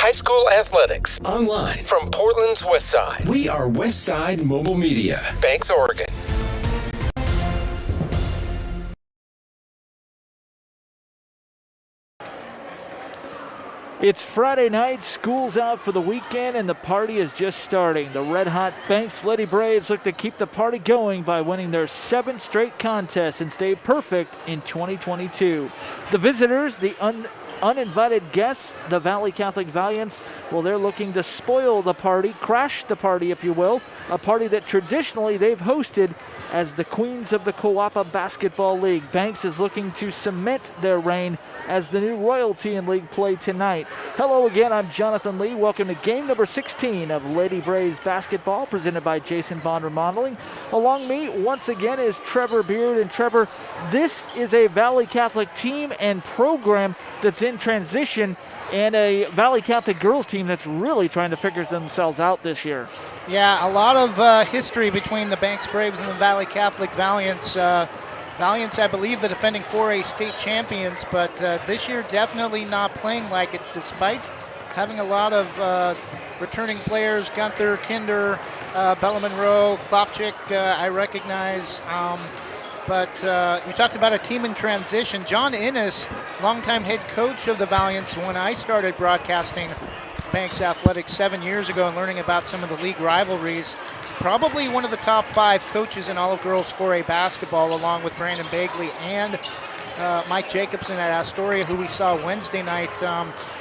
high school athletics. Online. From Portland's West Side. We are West Side Mobile Media. Banks, Oregon. It's Friday night, school's out for the weekend, and the party is just starting. The red-hot Banks Lady Braves look to keep the party going by winning their 7th straight contest and stay perfect in 2022. The visitors, the uninvited guests, the Valley Catholic Valiants, well, they're looking to spoil the party, crash the party, if you will, a party that traditionally they've hosted as the queens of the Coapa Basketball League. Banks is looking to cement their reign as the new royalty in league play tonight. Hello again, I'm Jonathan Lee. Welcome to game number 16 of Lady Braves basketball, presented by Jason Bond Remodeling. Along me, once again, is Trevor Beard. And Trevor, this is a Valley Catholic team and program that's in transition, and a Valley Catholic girls team that's really trying to figure themselves out this year. Yeah, a lot of history between the Banks Braves and the Valley Catholic Valiants. Valiants, I believe, the defending 4A state champions, but this year definitely not playing like it, despite having a lot of returning players. Gunther, Kinder, Bella Monroe, Klopchik, I recognize. But you talked about a team in transition. John Innes, longtime head coach of the Valiants when I started broadcasting Banks Athletics 7 years ago and learning about some of the league rivalries. Probably one of the top 5 coaches in all of girls 4A basketball, along with Brandon Bagley and Mike Jacobson at Astoria, who we saw Wednesday night.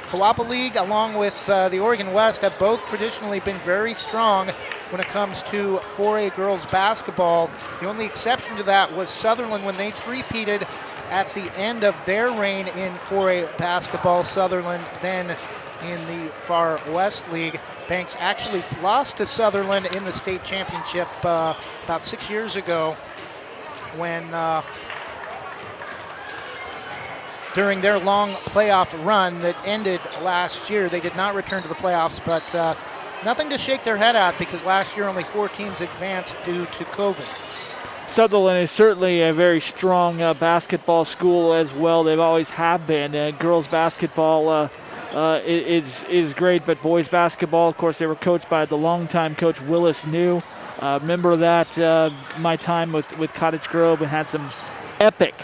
Coapa League, along with the Oregon West, have both traditionally been very strong when it comes to 4A girls basketball. The only exception to that was Sutherland when they three-peated at the end of their reign in 4A basketball. Sutherland then in the Far West League. Banks actually lost to Sutherland in the state championship about 6 years ago when during their long playoff run that ended last year. They did not return to the playoffs, but nothing to shake their head at because last year only 4 teams advanced due to COVID. Sutherland is certainly a very strong basketball school as well. They've always have been. Girls basketball is great, but boys basketball, of course, they were coached by the longtime coach Willis New. Remember that my time with Cottage Grove, and had some epic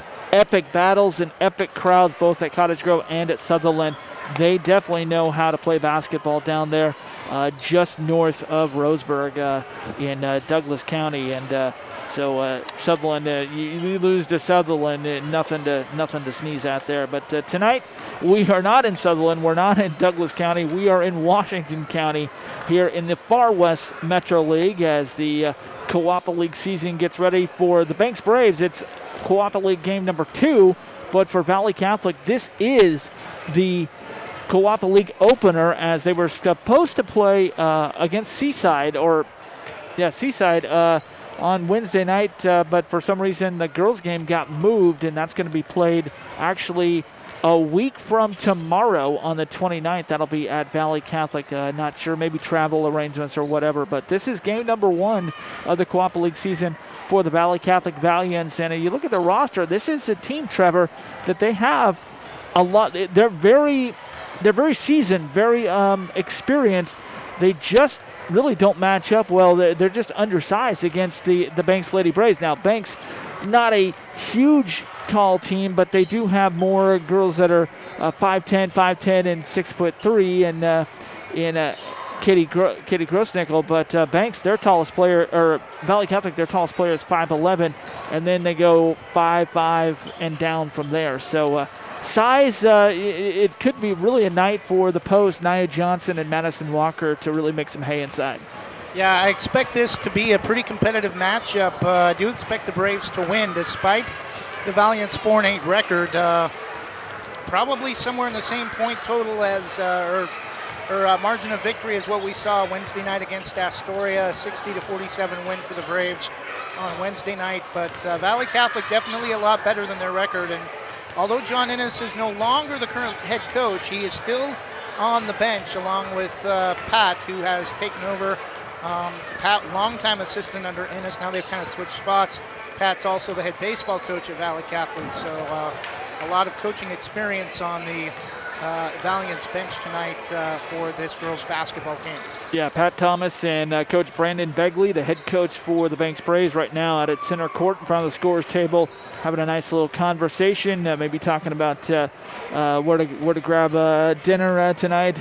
battles and epic crowds both at Cottage Grove and at Sutherland. They definitely know how to play basketball down there just north of Roseburg in Douglas County. And so Sutherland, you lose to Sutherland, nothing to sneeze at there. But tonight we are not in Sutherland. We're not in Douglas County. We are in Washington County here in the Far West Metro League as the Coapa League season gets ready for the Banks Braves. It's Coapa League game number 2, but for Valley Catholic, this is the Coapa League opener, as they were supposed to play against Seaside on Wednesday night, but for some reason the girls game got moved, and that's going to be played actually a week from tomorrow on the 29th. That'll be at Valley Catholic. Not sure, maybe travel arrangements or whatever, but this is game number 1 of the Coapa League season for the Valley Catholic Valiants. And you look at the roster, this is a team, Trevor, that they have a lot. They're very seasoned, very experienced. They just really don't match up well. They're just undersized against the Banks Lady Braves. Now, Banks, not a huge tall team, but they do have more girls that are 5'10", and 6'3", and in Katie Grossnickel. But Banks, their tallest player, or Valley Catholic, their tallest player is 5'11", and then they go 5'5" and down from there. So size, it could be really a night for the post, Nia Johnson and Madison Walker, to really make some hay inside. Yeah, I expect this to be a pretty competitive matchup. I do expect the Braves to win, despite the Valiants' 4-8 record. Probably somewhere in the same point total as, or margin of victory as what we saw Wednesday night against Astoria, 60-47 win for the Braves on Wednesday night. But Valley Catholic definitely a lot better than their record. And although John Innes is no longer the current head coach, he is still on the bench along with Pat, who has taken over. Pat, longtime assistant under Innes. Now they've kind of switched spots. Pat's also the head baseball coach at Valley Catholic, so a lot of coaching experience on the Valiants bench tonight for this girls basketball game. Yeah, Pat Thomas and Coach Brandon Begley, the head coach for the Banks Braves, right now out at center court in front of the scorer's table, having a nice little conversation, maybe talking about where to grab dinner tonight.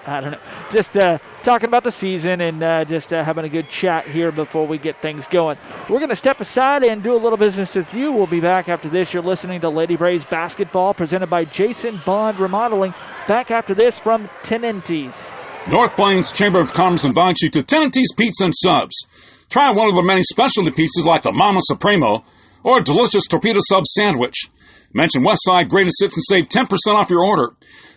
I don't know. Just talking about the season and just having a good chat here before we get things going. We're going to step aside and do a little business with you. We'll be back after this. You're listening to Lady Braves Basketball, presented by Jason Bond Remodeling. Back after this from Tenente's. North Plains Chamber of Commerce invites you to Tenente's Pizza and Subs. Try one of the many specialty pizzas like the Mama Supremo or a delicious torpedo sub sandwich. Mention Westside Greatest Hits and save 10% off your order.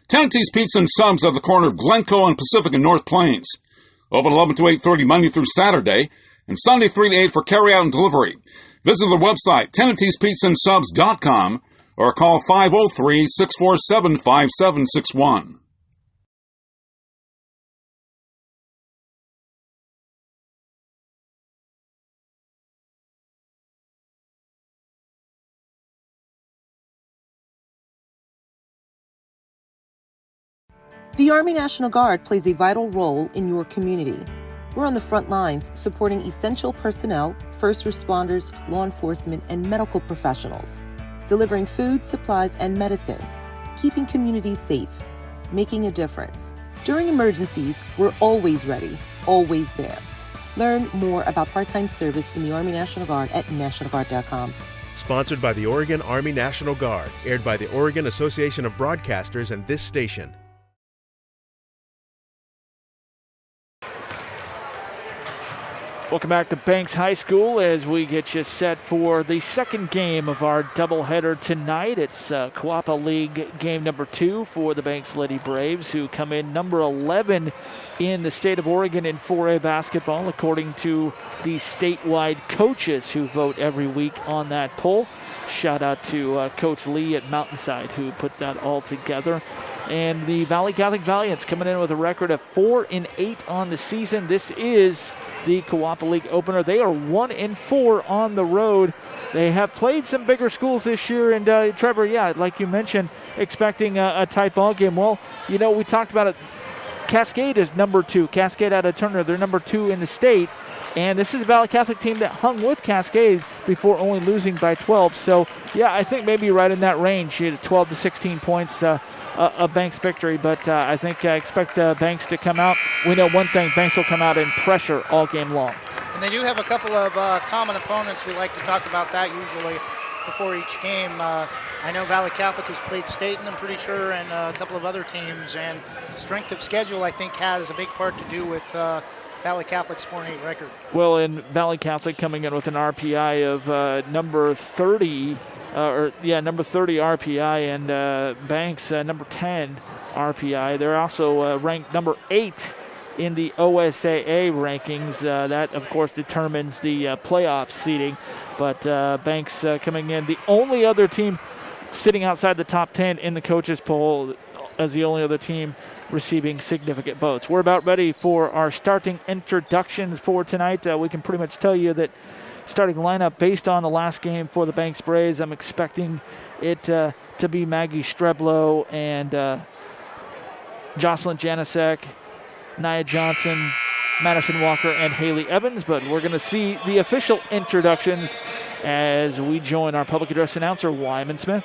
Tenente's Pizza and Subs at the corner of Glencoe and Pacific in North Plains. Open 11 to 8:30 Monday through Saturday and Sunday 3 to 8 for carry-out and delivery. Visit the website Tenente'sPizzaAndSubs.com or call 503-647-5761. The Army National Guard plays a vital role in your community. We're on the front lines supporting essential personnel, first responders, law enforcement, and medical professionals, delivering food, supplies, and medicine, keeping communities safe, making a difference. During emergencies, we're always ready, always there. Learn more about part-time service in the Army National Guard at nationalguard.com. Sponsored by the Oregon Army National Guard, aired by the Oregon Association of Broadcasters and this station. Welcome back to Banks High School as we get you set for the second game of our doubleheader tonight. It's Coapa League game number 2 for the Banks Lady Braves, who come in number 11 in the state of Oregon in 4A basketball, according to the statewide coaches who vote every week on that poll. Shout out to Coach Lee at Mountainside, who puts that all together. And the Valley Catholic Valiants coming in with a record of 4-8 on the season. This is the Coapa League opener. They are 1-4 on the road. They have played some bigger schools this year. And Trevor, yeah, like you mentioned, expecting a tight ball game. Well, you know, we talked about it. Cascade is number 2. Cascade out of Turner, they're number 2 in the state. And this is a Valley Catholic team that hung with Cascade before only losing by 12. So, yeah, I think maybe right in that range, 12 to 16 points, a Banks victory. But I think I expect Banks to come out. We know one thing, Banks will come out and pressure all game long. And they do have a couple of common opponents. We like to talk about that usually before each game. I know Valley Catholic has played Staten, I'm pretty sure, and a couple of other teams. And strength of schedule, I think, has a big part to do with Valley Catholic's 4-8 record. Well, in Valley Catholic coming in with an RPI of number 30, number 30 RPI, and Banks number 10 RPI. They're also ranked number 8 in the OSAA rankings. That, of course, determines the playoff seeding. But Banks coming in, the only other team sitting outside the top 10 in the coaches poll as the only other team receiving significant votes. We're about ready for our starting introductions for tonight. We can pretty much tell you that starting lineup based on the last game for the Banks Braves, I'm expecting it to be Maggie Streblow and Jocelyn Janisek, Nia Johnson, Madison Walker, and Haley Evans. But we're going to see the official introductions as we join our public address announcer, Wyman Smith.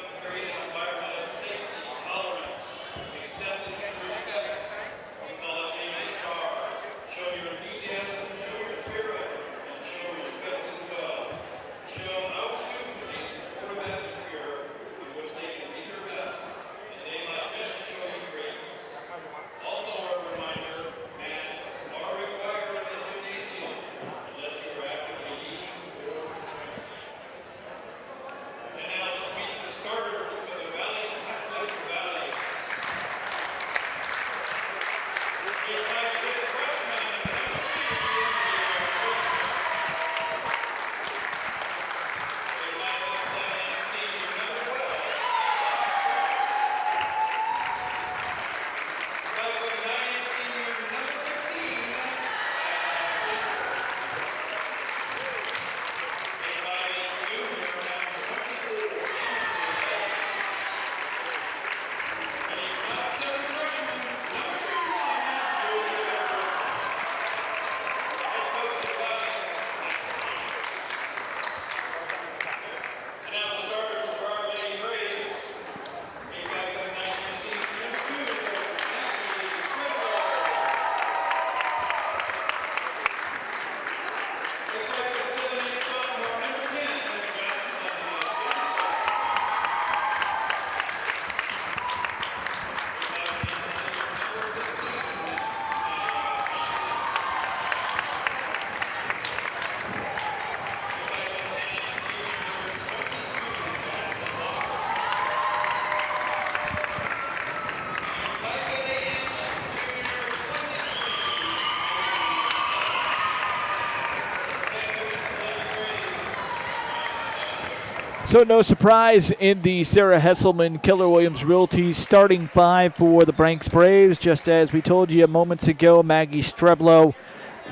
So no surprise in the Sarah Hesselman, Keller Williams Realty starting five for the Banks Braves. Just as we told you moments ago, Maggie Streblo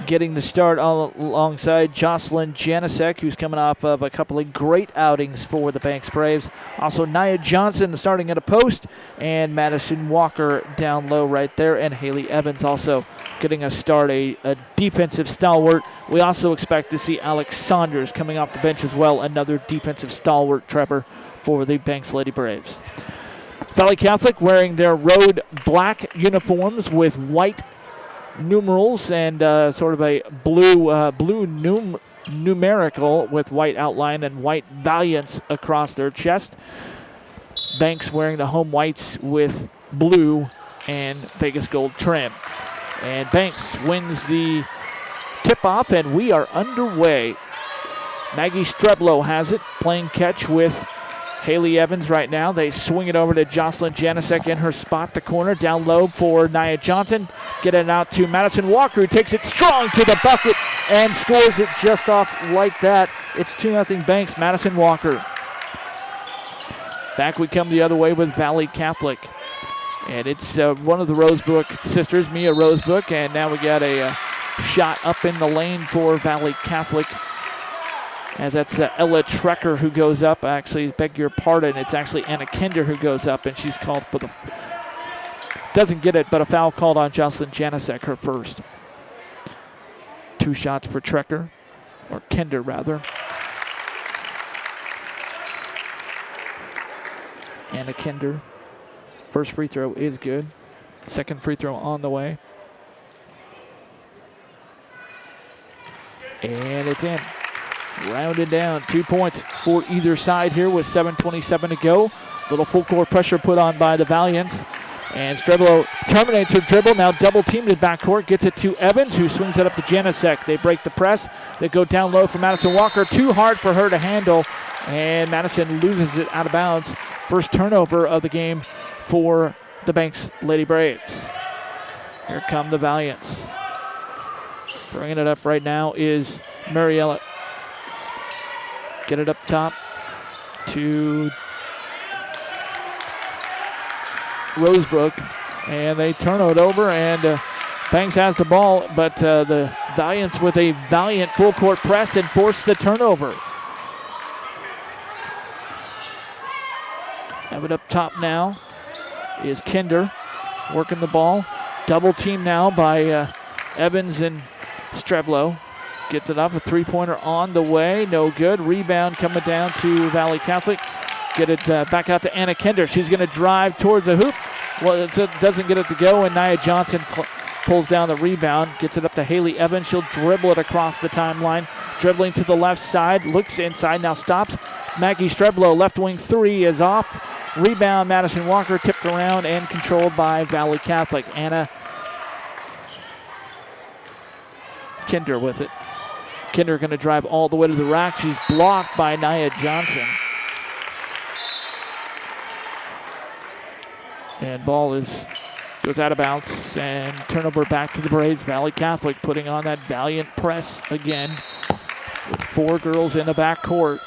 getting the start alongside Jocelyn Janicek, who's coming off of a couple of great outings for the Banks Braves. Also Nia Johnson starting at a post, and Madison Walker down low right there, and Haley Evans also getting a start, a defensive stalwart. We also expect to see Alex Saunders coming off the bench as well, another defensive stalwart, Trevor, for the Banks Lady Braves. Valley Catholic wearing their road black uniforms with white numerals and sort of a blue numerical with white outline and white Valiants across their chest. Banks wearing the home whites with blue and Vegas gold trim. And Banks wins the tip-off, and we are underway. Maggie Streblo has it, playing catch with Haley Evans right now. They swing it over to Jocelyn Janicek in her spot, the corner, down low for Nia Johnson. Get it out to Madison Walker, who takes it strong to the bucket and scores it just off like that. It's 2-0 Banks, Madison Walker. Back we come the other way with Valley Catholic. And it's one of the Rosebrook sisters, Mia Rosebrook, and now we got a shot up in the lane for Valley Catholic. As that's Ella Trecker who goes up. Actually, beg your pardon, it's actually Anna Kinder who goes up, and she's called for the... Doesn't get it, but a foul called on Jocelyn Janicek, her first. 2 shots for Trecker, or Kinder rather. Anna Kinder. First free throw is good. Second free throw on the way. And it's in. Rounded down. 2 points for either side here with 7:27 to go. Little full court pressure put on by the Valiants. And Streblo terminates her dribble. Now double teamed in backcourt. Gets it to Evans, who swings it up to Janicek. They break the press. They go down low for Madison Walker. Too hard for her to handle. And Madison loses it out of bounds. First turnover of the game for the Banks Lady Braves. Here come the Valiants. Bringing it up right now is Mariella. Get it up top to Rosebrook, and they turn it over, and Banks has the ball, but the Valiants with a valiant full court press and force the turnover. Have it up top now is Kinder working the ball. Double team now by Evans and Streblo. Gets it up, a three-pointer on the way, no good. Rebound coming down to Valley Catholic. Get it back out to Anna Kinder. She's going to drive towards the hoop. Well, it doesn't get it to go, and Nia Johnson pulls down the rebound. Gets it up to Haley Evans. She'll dribble it across the timeline. Dribbling to the left side, looks inside, now stops. Maggie Streblo, left wing three is off. Rebound, Madison Walker tipped around and controlled by Valley Catholic. Anna Kinder with it. Kinder going to drive all the way to the rack. She's blocked by Nia Johnson. And ball goes out of bounds, and turnover back to the Braves. Valley Catholic putting on that valiant press again with 4 girls in the backcourt.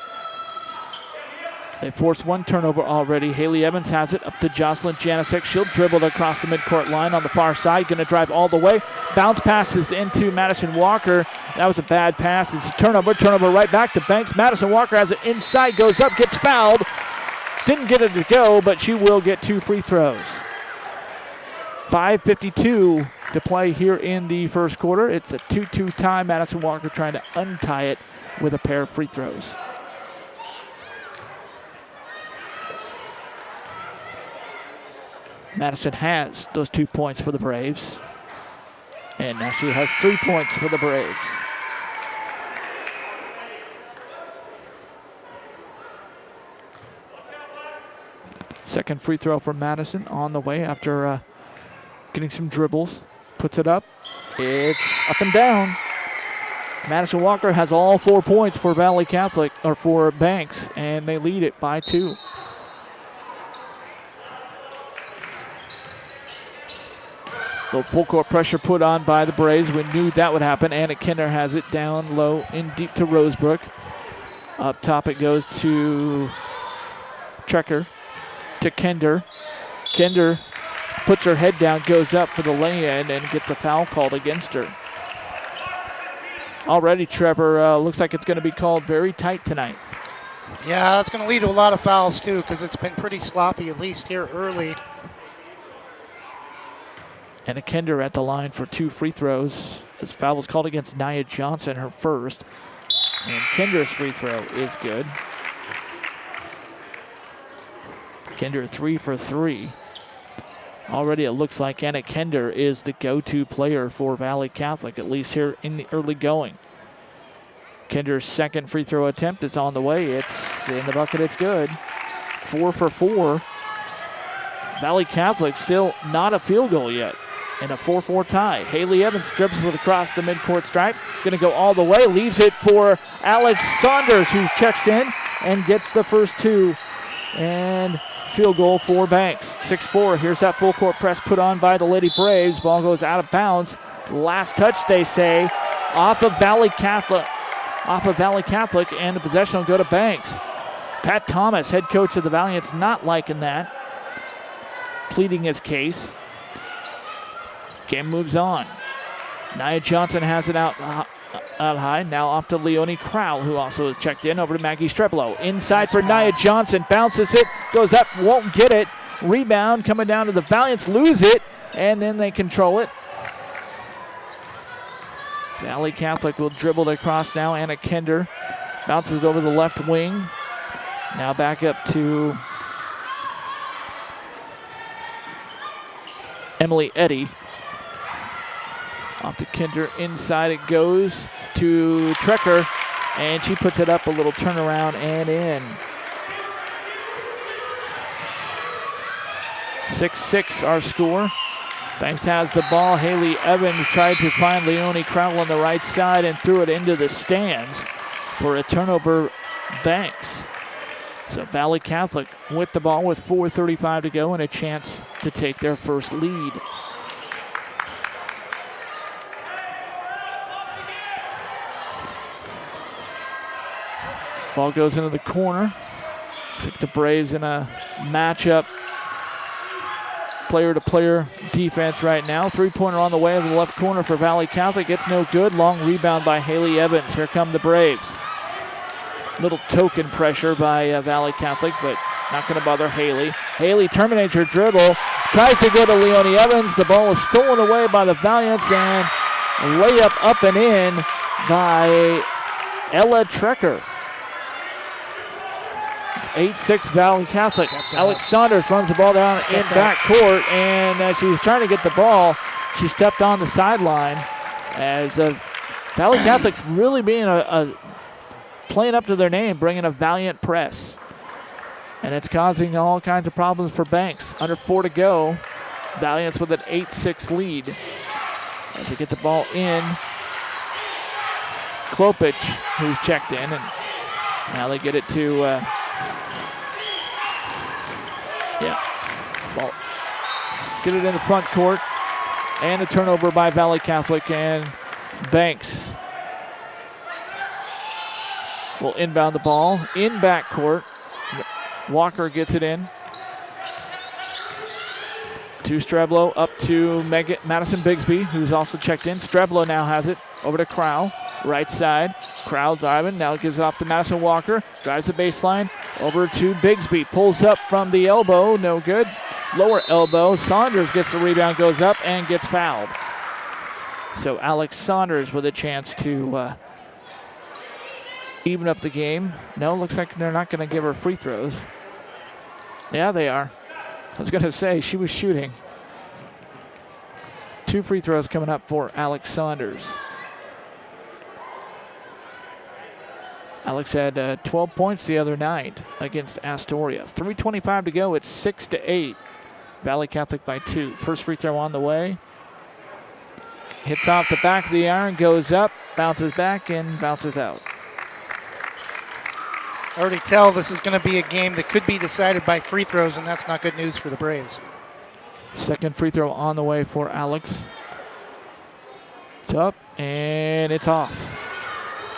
They forced 1 turnover already. Haley Evans has it up to Jocelyn Janicek. She'll dribble it across the midcourt line on the far side. Going to drive all the way. Bounce passes into Madison Walker. That was a bad pass. It's a turnover. Turnover right back to Banks. Madison Walker has it inside, goes up, gets fouled. Didn't get it to go, but she will get 2 free throws. 5:52 to play here in the first quarter. It's a 2-2 tie. Madison Walker trying to untie it with a pair of free throws. Madison has those 2 points for the Braves. And now she has 3 points for the Braves. Second free throw for Madison on the way after getting some dribbles. Puts it up. It's up and down. Madison Walker has all 4 points for Valley Catholic, or for Banks, and they lead it by 2. Little full court pressure put on by the Braves. We knew that would happen. Anna Kinder has it down low in deep to Rosebrook. Up top it goes to Trecker, to Kender. Kender puts her head down, goes up for the lay-in, and gets a foul called against her. Already, Trevor, looks like it's going to be called very tight tonight. Yeah, that's going to lead to a lot of fouls, too, because it's been pretty sloppy, at least here early. And a Kender at the line for 2 free throws. This foul was called against Nia Johnson, her first. And Kender's free throw is good. Kender 3 for 3. Already it looks like Anna Kender is the go-to player for Valley Catholic, at least here in the early going. Kender's second free throw attempt is on the way. It's in the bucket, it's good. 4 for 4. Valley Catholic still not a field goal yet. And a 4-4 tie. Haley Evans dribbles it across the midcourt stripe. Going to go all the way. Leaves it for Alex Saunders, who checks in and gets the first 2. And field goal for Banks. 6-4. Here's that full court press put on by the Lady Braves. Ball goes out of bounds. Last touch, they say, off of Valley Catholic. And the possession will go to Banks. Pat Thomas, head coach of the Valiants, not liking that. Pleading his case. Game moves on. Nia Johnson has it out high. Now off to Leonie Crowell, who also has checked in. Over to Maggie Streblo. Inside for Nia Johnson. Bounces it. Goes up. Won't get it. Rebound coming down to the Valiants. Lose it. And then they control it. Valley Catholic will dribble it across now. Anna Kender bounces over the left wing. Now back up to Emily Eddy. Off to Kender, inside it goes to Trecker, and she puts it up, a little turnaround and in. 6-6 our score. Banks has the ball. Haley Evans tried to find Leonie Crowell on the right side and threw it into the stands for a turnover. Banks. So Valley Catholic with the ball with 4:35 to go and a chance to take their first lead. Ball goes into the corner. Looks like the Braves in a matchup, player-to-player defense right now. Three-pointer on the way to the left corner for Valley Catholic. It's no good. Long rebound by Haley Evans. Here come the Braves. Little token pressure by Valley Catholic, but not going to bother Haley. Haley terminates her dribble. Tries to go to Leonie Evans. The ball is stolen away by the Valiants, and a layup up and in by Ella Trecker. 8-6 Valley Catholic. Alex Saunders runs the ball down in backcourt, and as she was trying to get the ball, she stepped on the sideline. As Valley Catholic's really being playing up to their name, bringing a valiant press. And it's causing all kinds of problems for Banks. Under 4 to go. Valiants with an 8-6 lead. As they get the ball in, Klopich, who's checked in, and now they get it to ball. Get it in the front court, and a turnover by Valley Catholic, and Banks will inbound the ball in backcourt. Walker gets it in to Streblo, up to Madison Bigsby, who's also checked in. Streblo now has it over to Crowell, right side. Crowell driving, now gives it off to Madison Walker, drives the baseline, over to Bigsby, pulls up from the elbow, no good. Lower elbow, Saunders gets the rebound, goes up, and gets fouled. So Alex Saunders with a chance to even up the game. No, looks like they're not going to give her free throws. Yeah, they are. I was going to say, she was shooting. 2 free throws coming up for Alex Saunders. Alex had 12 points the other night against Astoria. 3:25 to go. It's 6-8. Valley Catholic by 2. First free throw on the way. Hits off the back of the iron, goes up, bounces back, and bounces out. I already tell this is going to be a game that could be decided by free throws, and that's not good news for the Braves. Second free throw on the way for Alex. It's up, and it's off.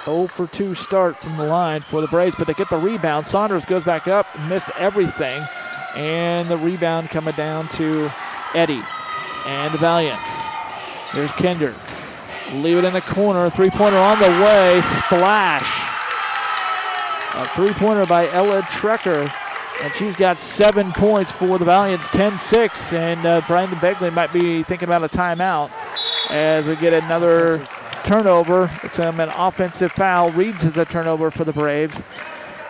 0 for 2 start from the line for the Braves, but they get the rebound. Saunders goes back up, missed everything, and the rebound coming down to Eddie and the Valiants. Here's Kinder. Leave it in the corner. Three-pointer on the way. Splash. A three-pointer by Ella Trecker. And she's got 7 points for the Valiants, 10-6. And Brandon Begley might be thinking about a timeout as we get another turnover. It's an offensive foul. Reads as a turnover for the Braves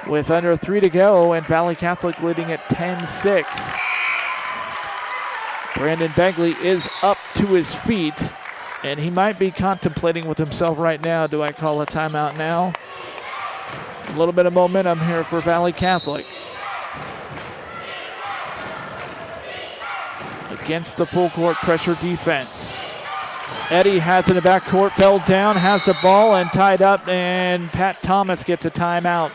with under 3 to go, and Valley Catholic leading at 10-6. Brandon Begley is up to his feet, and he might be contemplating with himself right now, do I call a timeout now? A little bit of momentum here for Valley Catholic. Against the full court pressure defense. Eddie has it in the backcourt, fell down, has the ball and tied up, and Pat Thomas gets a timeout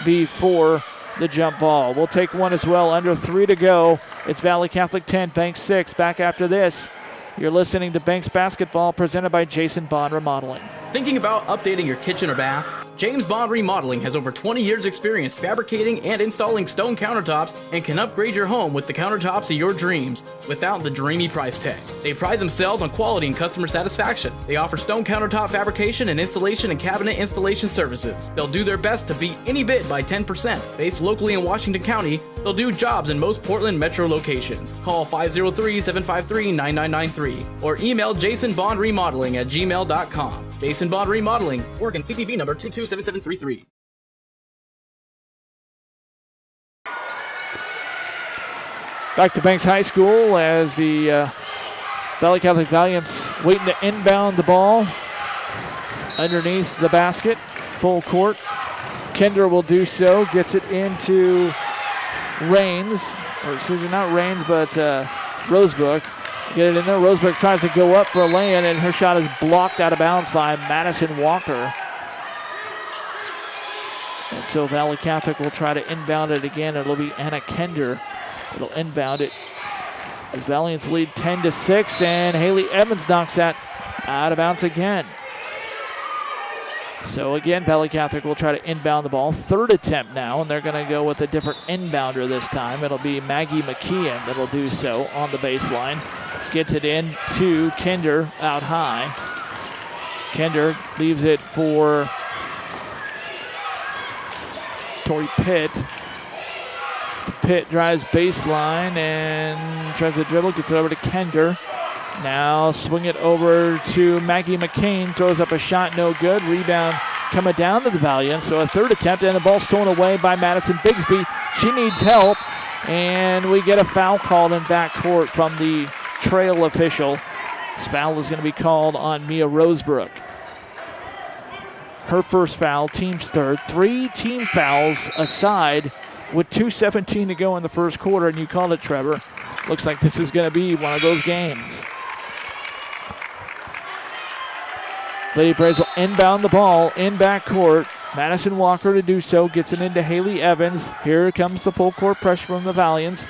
before the jump ball. We'll take one as well, under 3 to go. It's Valley Catholic 10, Banks 6. Back after this, you're listening to Banks Basketball presented by Jason Bond Remodeling. Thinking about updating your kitchen or bath? James Bond Remodeling has over 20 years experience fabricating and installing stone countertops and can upgrade your home with the countertops of your dreams without the dreamy price tag. They pride themselves on quality and customer satisfaction. They offer stone countertop fabrication and installation and cabinet installation services. They'll do their best to beat any bid by 10%. Based locally in Washington County, they'll do jobs in most Portland metro locations. Call 503-753-9993 or email jasonbondremodeling@gmail.com. Jason Bond Remodeling, Oregon CPB number 227733. Back to Banks High School as the Valley Catholic Valiants waiting to inbound the ball underneath the basket, full court. Kinder will do so, gets it into Rains, or excuse me, not Rains, but Rosebrook. Get it in there. Rosebrook tries to go up for a lay-in, and her shot is blocked out of bounds by Madison Walker. And so Valley Catholic will try to inbound it again. It'll be Anna Kinder. It'll inbound it as Valiants lead 10-6, and Haley Evans knocks that out of bounds again. So again, Valley Catholic will try to inbound the ball. Third attempt now, and they're going to go with a different inbounder this time. It'll be Maggie McKeon that'll do so on the baseline. Gets it in to Kinder out high. Kinder leaves it for Tori Pitt. Pitt drives baseline and tries to dribble, gets it over to Kinder. Now swing it over to Maggie McCain, throws up a shot, no good. Rebound coming down to the Valiants, so a third attempt, and the ball stolen away by Madison Bigsby. She needs help, and we get a foul called in backcourt from the trail official. This foul is going to be called on Mia Rosebrook. Her first foul, team's third. 3 team fouls aside with 2:17 to go in the first quarter, and you called it, Trevor. Looks like this is going to be one of those games. Lady Braves will inbound the ball in backcourt. Madison Walker to do so, gets it into Haley Evans. Here comes the full court pressure from the Valiants.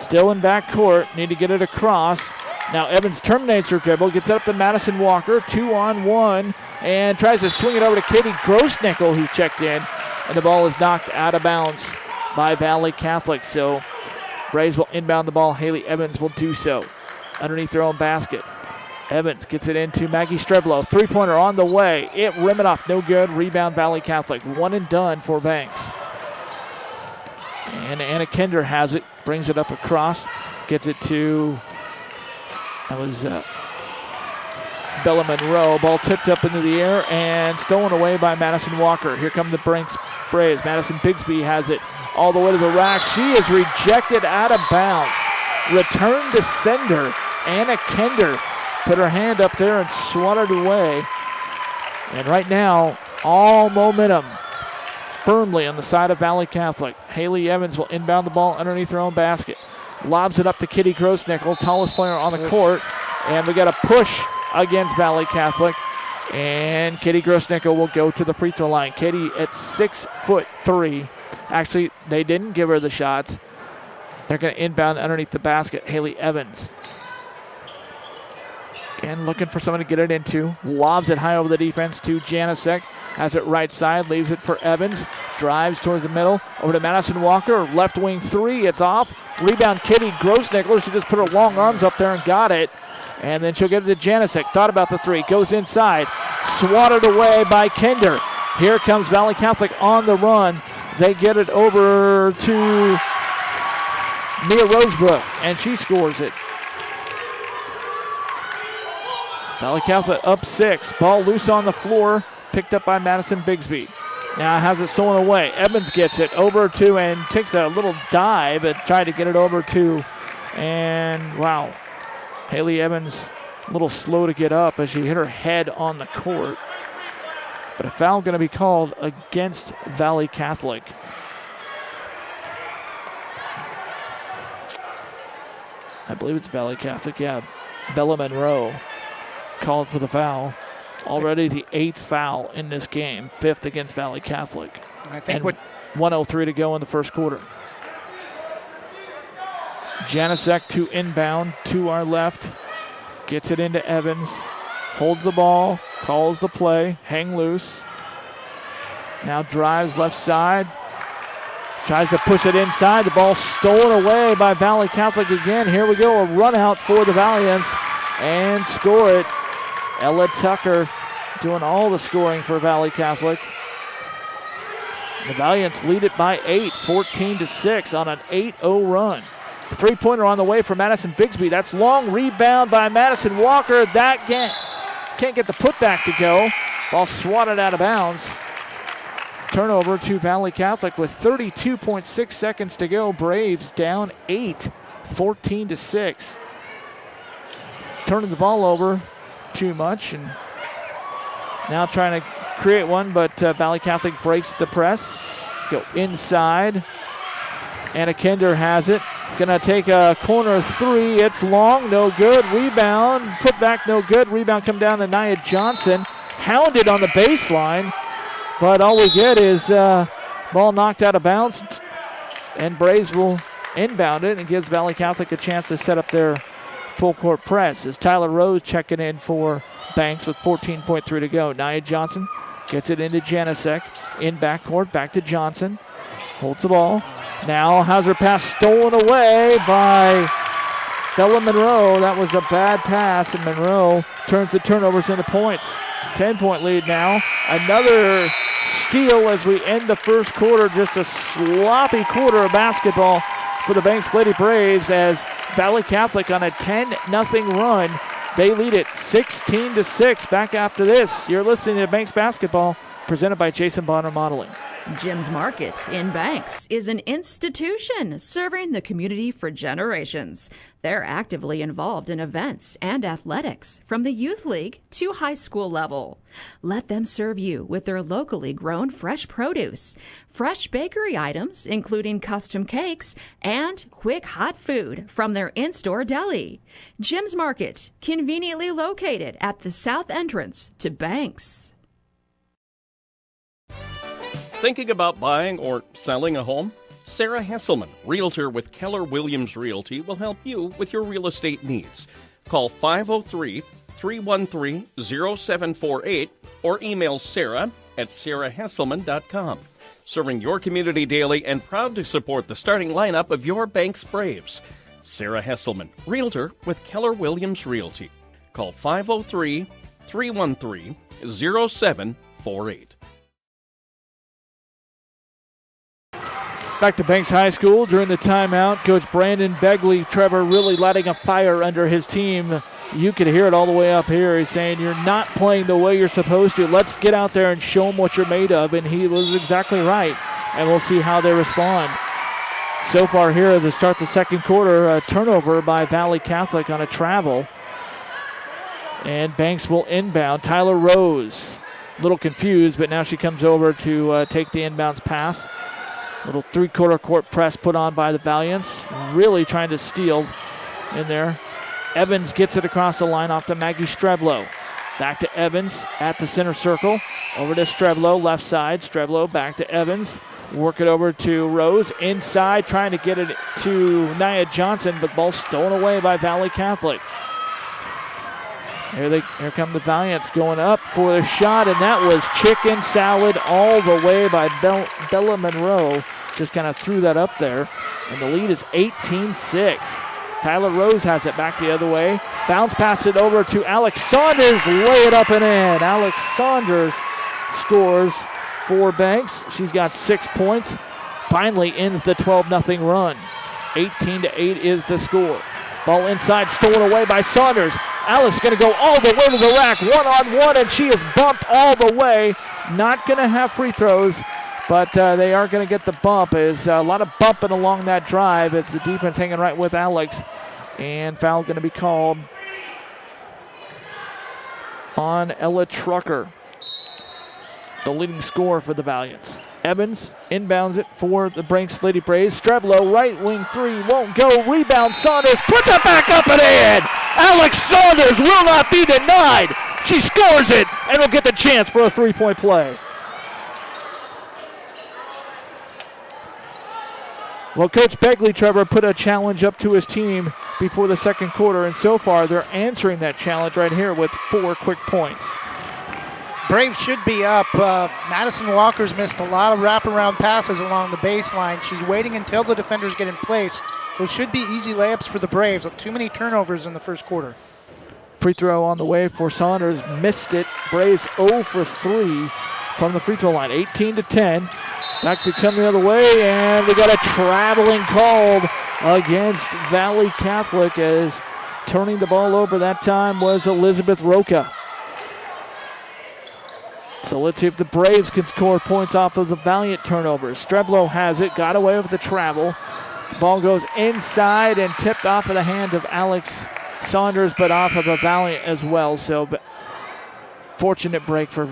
Still in backcourt, need to get it across. Now Evans terminates her dribble, gets it up to Madison Walker, 2-on-1, and tries to swing it over to Katie Grossnickel, who checked in, and the ball is knocked out of bounds by Valley Catholic. So Braves will inbound the ball. Haley Evans will do so underneath their own basket. Evans gets it into Maggie Streblo. Three-pointer on the way. It rim it off. No good. Rebound Valley Catholic. One and done for Banks. And Anna Kinder has it. Brings it up across. Gets it to, that was Bella Monroe. Ball tipped up into the air and stolen away by Madison Walker. Here come the Banks Braves. Madison Bigsby has it all the way to the rack. She is rejected out of bounds. Return to sender. Anna Kinder put her hand up there and swatted away. And right now, all momentum firmly on the side of Valley Catholic. Haley Evans will inbound the ball underneath her own basket. Lobs it up to Kitty Grossnickel, tallest player on the court. And we got a push against Valley Catholic. And Kitty Grossnickel will go to the free throw line. Kitty at 6'3". Actually, they didn't give her the shots. They're going to inbound underneath the basket. Haley Evans Again, looking for someone to get it into. Lobs it high over the defense to Janasek. Has it right side, leaves it for Evans. Drives towards the middle. Over to Madison Walker. Left wing three. It's off. Rebound Kitty Grossnickler. She just put her long arms up there and got it. And then she'll get it to Janasek. Thought about the three. Goes inside. Swatted away by Kinder. Here comes Valley Catholic on the run. They get it over to Mia Rosebrook, and she scores it. Valley Catholic up 6. Ball loose on the floor. Picked up by Madison Bigsby. Now has it stolen away. Evans gets it over to and takes a little dive and tried to get it over to. And wow, Haley Evans a little slow to get up as she hit her head on the court. But a foul going to be called against Valley Catholic. I believe it's Valley Catholic, yeah. Bella Monroe called for the foul. Already the 8th foul in this game, 5th against Valley Catholic. I think and 1:03 to go in the first quarter. Janasek to inbound to our left. Gets it into Evans. Holds the ball. Calls the play. Hang loose. Now drives left side. Tries to push it inside. The ball stolen away by Valley Catholic again. Here we go. A run out for the Valiants. And score it. Ella Tucker doing all the scoring for Valley Catholic. The Valiants lead it by 8, 14-6 on an 8-0 run. The three-pointer on the way for Madison Bigsby. That's long rebound by Madison Walker. That can't get the putback to go. Ball swatted out of bounds. Turnover to Valley Catholic with 32.6 seconds to go. Braves down 8, 14-6. Turning the ball over too much, and now trying to create one, but Valley Catholic breaks the press. Go inside. Anna Kinder has it. Gonna take a corner three. It's long, no good. Rebound, put back, no good. Rebound come down to Nia Johnson. Hounded on the baseline, but all we get is ball knocked out of bounds, and Braves will inbound it and gives Valley Catholic a chance to set up their full court press. As Tyler Rose checking in for Banks with 14.3 to go. Nia Johnson gets it into Janasek. In backcourt, back to Johnson. Holds the ball. Now has her pass stolen away by Bella Monroe. That was a bad pass, and Monroe turns the turnovers into points. 10-point lead now. Another steal as we end the first quarter. Just a sloppy quarter of basketball for the Banks Lady Braves as Valley Catholic on a 10-0 run. They lead it 16-6. Back after this, you're listening to Banks Basketball, presented by Jason Bonner Modeling. Jim's Market in Banks is an institution serving the community for generations. They're actively involved in events and athletics from the youth league to high school level. Let them serve you with their locally grown fresh produce, fresh bakery items, including custom cakes, and quick hot food from their in-store deli. Jim's Market, conveniently located at the south entrance to Banks. Thinking about buying or selling a home? Sarah Hesselman, Realtor with Keller Williams Realty, will help you with your real estate needs. Call 503-313-0748 or email Sarah at sarahhesselman.com. Serving your community daily and proud to support the starting lineup of your Banks Braves. Sarah Hesselman, Realtor with Keller Williams Realty. Call 503-313-0748. Back to Banks High School during the timeout. Coach Brandon Begley, Trevor really lighting a fire under his team. You could hear it all the way up here. He's saying, you're not playing the way you're supposed to. Let's get out there and show them what you're made of. And he was exactly right. And we'll see how they respond. So far here to start the second quarter, a turnover by Valley Catholic on a travel. And Banks will inbound. Tyler Rose, a little confused, but now she comes over to take the inbounds pass. Little three-quarter court press put on by the Valiants. Really trying to steal in there. Evans gets it across the line off to Maggie Streblo. Back to Evans at the center circle. Over to Streblo, left side. Streblo back to Evans. Work it over to Rose. Inside, trying to get it to Nia Johnson, but ball stolen away by Valley Catholic. Here come the Valiants going up for the shot, and that was chicken salad all the way by Bella Monroe. Just kind of threw that up there, and the lead is 18-6. Tyler Rose has it back the other way. Bounce pass it over to Alex Saunders. Lay it up and in. Alex Saunders scores for Banks. She's got 6 points. Finally ends the 12-0 run. 18-8 is the score. Ball inside, stolen away by Saunders. Alex going to go all the way to the rack, one-on-one, and she is bumped all the way. Not going to have free throws, but they are going to get the bump. There's a lot of bumping along that drive as the defense hanging right with Alex. And foul going to be called on Ella Trucker, the leading scorer for the Valiants. Evans inbounds it for the Banks Lady Braves. Streblo, right wing three, won't go. Rebound, Saunders, puts it back up and in. Alex Saunders will not be denied. She scores it and will get the chance for a three-point play. Well, Coach Begley, Trevor, put a challenge up to his team before the second quarter, and so far they're answering that challenge right here with 4 quick points. Braves should be up. Madison Walker's missed a lot of wraparound passes along the baseline. She's waiting until the defenders get in place. Those should be easy layups for the Braves. Too many turnovers in the first quarter. Free throw on the way for Saunders. Missed it. Braves 0 for 3 from the free throw line. 18-10. Back to come the other way, and we got a traveling called against Valley Catholic as turning the ball over that time was Elizabeth Roca. So let's see if the Braves can score points off of the Valiant turnovers. Streblo has it, got away with the travel. Ball goes inside and tipped off of the hand of Alex Saunders, but off of a Valiant as well. So fortunate break for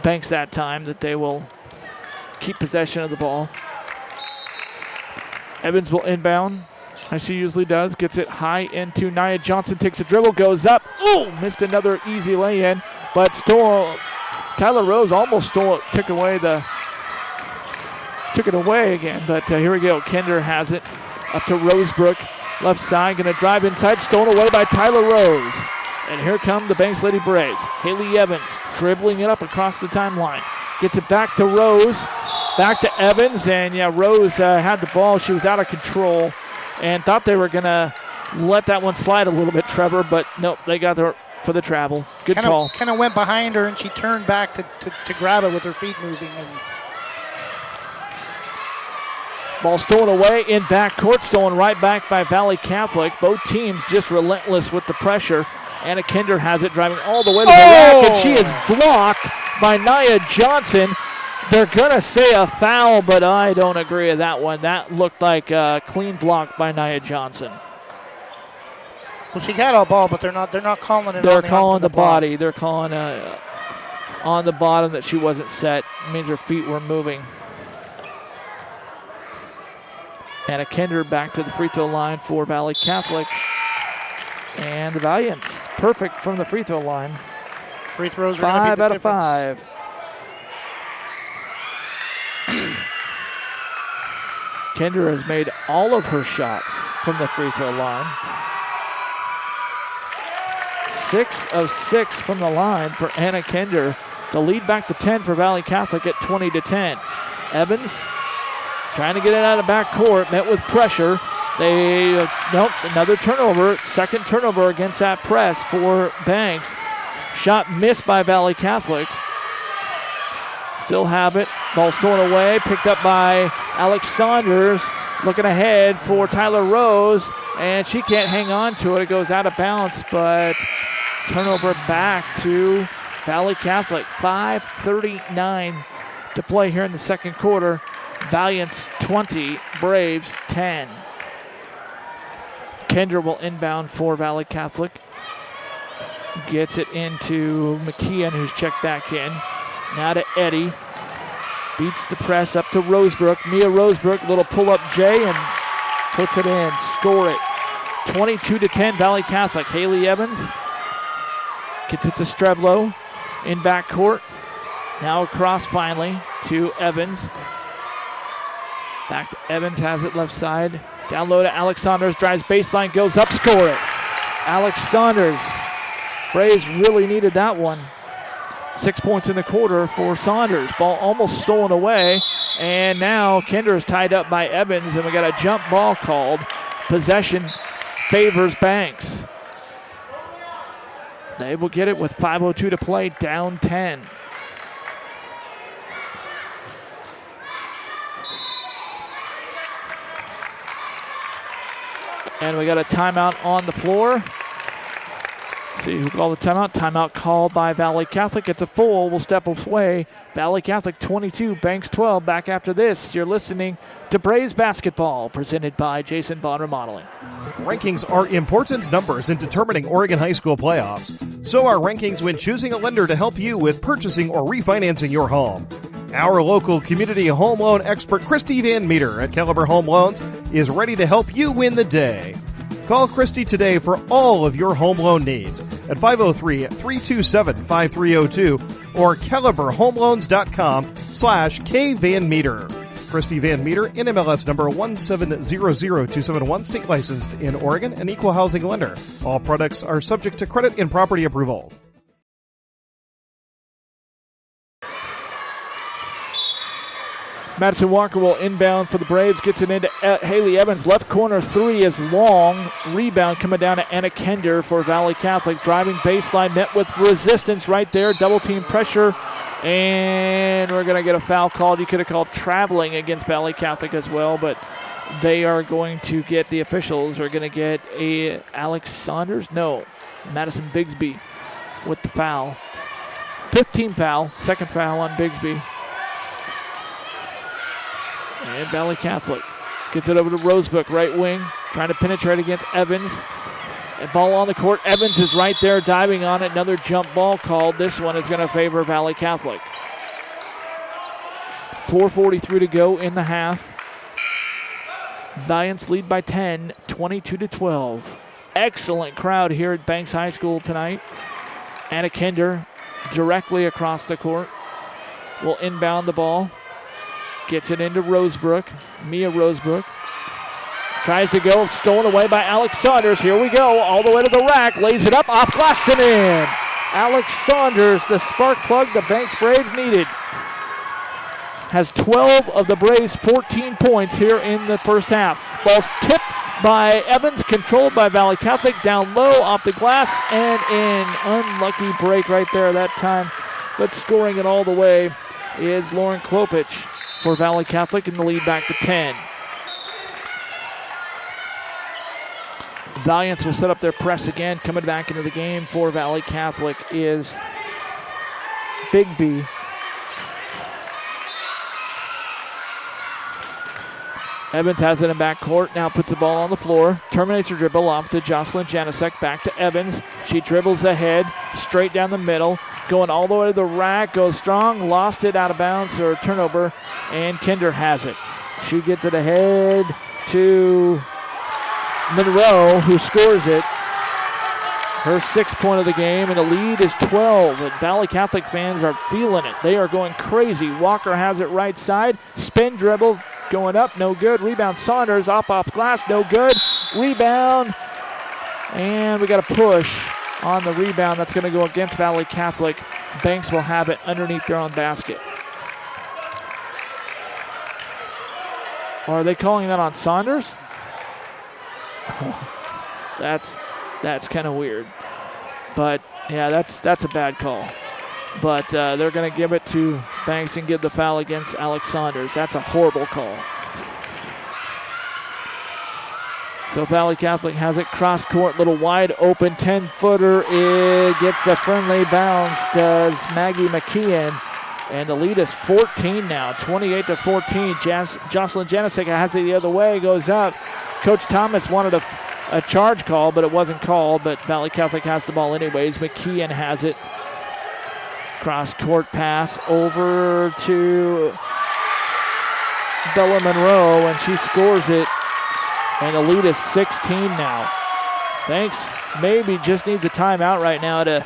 Banks that time that they will keep possession of the ball. Evans will inbound, as she usually does. Gets it high into Nia Johnson, takes a dribble, goes up. Ooh, missed another easy lay-in, but Tyler Rose almost took it away again, but here we go. Kinder has it up to Rosebrook. Left side, going to drive inside, stolen away by Tyler Rose. And here come the Banks Lady Braves. Haley Evans dribbling it up across the timeline. Gets it back to Rose, back to Evans, and yeah, Rose had the ball. She was out of control and thought they were going to let that one slide a little bit, Trevor, but nope, they got her for the travel. Good call. Kind of went behind her, and she turned back to grab it with her feet moving. And ball stolen away in backcourt, stolen right back by Valley Catholic. Both teams just relentless with the pressure. Anna Kinder has it, driving all the way to the rack, and she is blocked by Nia Johnson. They're going to say a foul, but I don't agree with that one. That looked like a clean block by Nia Johnson. Well, she had all ball, but they're not calling it. They're calling the body. They're calling on the bottom that she wasn't set. It means her feet were moving. Anna Kinder back to the free throw line for Valley Catholic. And the Valiants, perfect from the free throw line. Free throws are going to be the difference. 5 out of 5. Kinder has made all of her shots from the free throw line. 6 of 6 from the line for Anna Kinder. The lead back to 10 for Valley Catholic at 20-10. Evans trying to get it out of backcourt, met with pressure. Another turnover, second turnover against that press for Banks. Shot missed by Valley Catholic. Still have it. Ball stolen away, picked up by Alex Saunders. Looking ahead for Tyler Rose, and she can't hang on to it. It goes out of bounds, but turnover back to Valley Catholic. 5:39 to play here in the second quarter. Valiants 20, Braves 10. Kendra will inbound for Valley Catholic. Gets it into McKeon, who's checked back in. Now to Eddie. Beats the press up to Rosebrook. Mia Rosebrook, little pull-up J, and puts it in. Score it. 22-10, Valley Catholic. Haley Evans gets it to Streblo in backcourt. Now across finally to Evans. Back to Evans, has it left side. Down low to Alex Saunders, drives baseline, goes up, score it. Alex Saunders Braves really needed that one. 6 points in the quarter for Saunders. Ball almost stolen away. And now Kinder is tied up by Evans, and we got a jump ball called. Possession favors Banks. They will get it with 5:02 to play, down 10. And we got a timeout on the floor. See who called the timeout. Timeout called by Valley Catholic. It's a full. We'll step away. Valley Catholic 22, Banks 12. Back after this, you're listening to Braves Basketball, presented by Jason Bond Remodeling. Rankings are important numbers in determining Oregon high school playoffs. So are rankings when choosing a lender to help you with purchasing or refinancing your home. Our local community home loan expert, Christy Van Meter at Caliber Home Loans, is ready to help you win the day. Call Christy today for all of your home loan needs at 503-327-5302 or caliberhomeloans.com/kvanmeter. Christy Van Meter, NMLS number 1700271, state licensed in Oregon, an equal housing lender. All products are subject to credit and property approval. Madison Walker will inbound for the Braves. Gets it into Haley Evans. Left corner three is long. Rebound coming down to Anna Kender for Valley Catholic. Driving baseline, met with resistance right there. Double team pressure. And we're going to get a foul called. You could have called traveling against Valley Catholic as well, but they are going to get, the officials are going to get a Alex Saunders? No, Madison Bigsby with the foul. 15 foul, second foul on Bigsby. And Valley Catholic gets it over to Rosebrook, right wing, trying to penetrate against Evans. And ball on the court. Evans is right there diving on it. Another jump ball called. This one is going to favor Valley Catholic. 4:43 to go in the half. Valiants lead by 10, 22-12. Excellent crowd here at Banks High School tonight. Anna Kinder directly across the court will inbound the ball. Gets it into Rosebrook. Mia Rosebrook. Tries to go, stolen away by Alex Saunders. Here we go, all the way to the rack. Lays it up, off glass and in. Alex Saunders, the spark plug the Banks Braves needed. Has 12 of the Braves' 14 points here in the first half. Ball's tipped by Evans, controlled by Valley Catholic. Down low, off the glass, and in. Unlucky break right there that time. But scoring it all the way is Lauren Klopich for Valley Catholic, in the lead back to 10. Valiants will set up their press again. Coming back into the game for Valley Catholic is Bigby. Evans has it in backcourt. Now puts the ball on the floor. Terminates her dribble off to Jocelyn Janasek. Back to Evans. She dribbles ahead. Straight down the middle. Going all the way to the rack. Goes strong. Lost it out of bounds, or turnover. And Kinder has it. She gets it ahead to Monroe, who scores it. Her 6th point of the game, and the lead is 12. And Valley Catholic fans are feeling it. They are going crazy. Walker has it right side. Spin dribble going up, no good. Rebound Saunders, off glass, no good. Rebound, and we got a push on the rebound. That's going to go against Valley Catholic. Banks will have it underneath their own basket. Or are they calling that on Saunders? That's kind of weird. But yeah, that's a bad call. But they're going to give it to Banks and give the foul against Alex Saunders. That's a horrible call. So Valley Catholic has it cross court, little wide open 10-footer. It gets the friendly bounce, does Maggie McKeon. And the lead is 14 now, 28-14. Jocelyn Janasek has it the other way, goes up. Coach Thomas wanted a charge call, but it wasn't called. But Valley Catholic has the ball anyways. McKeon has it. Cross-court pass over to Bella Monroe, and she scores it. And the lead is 16 now. Banks maybe just needs a timeout right now to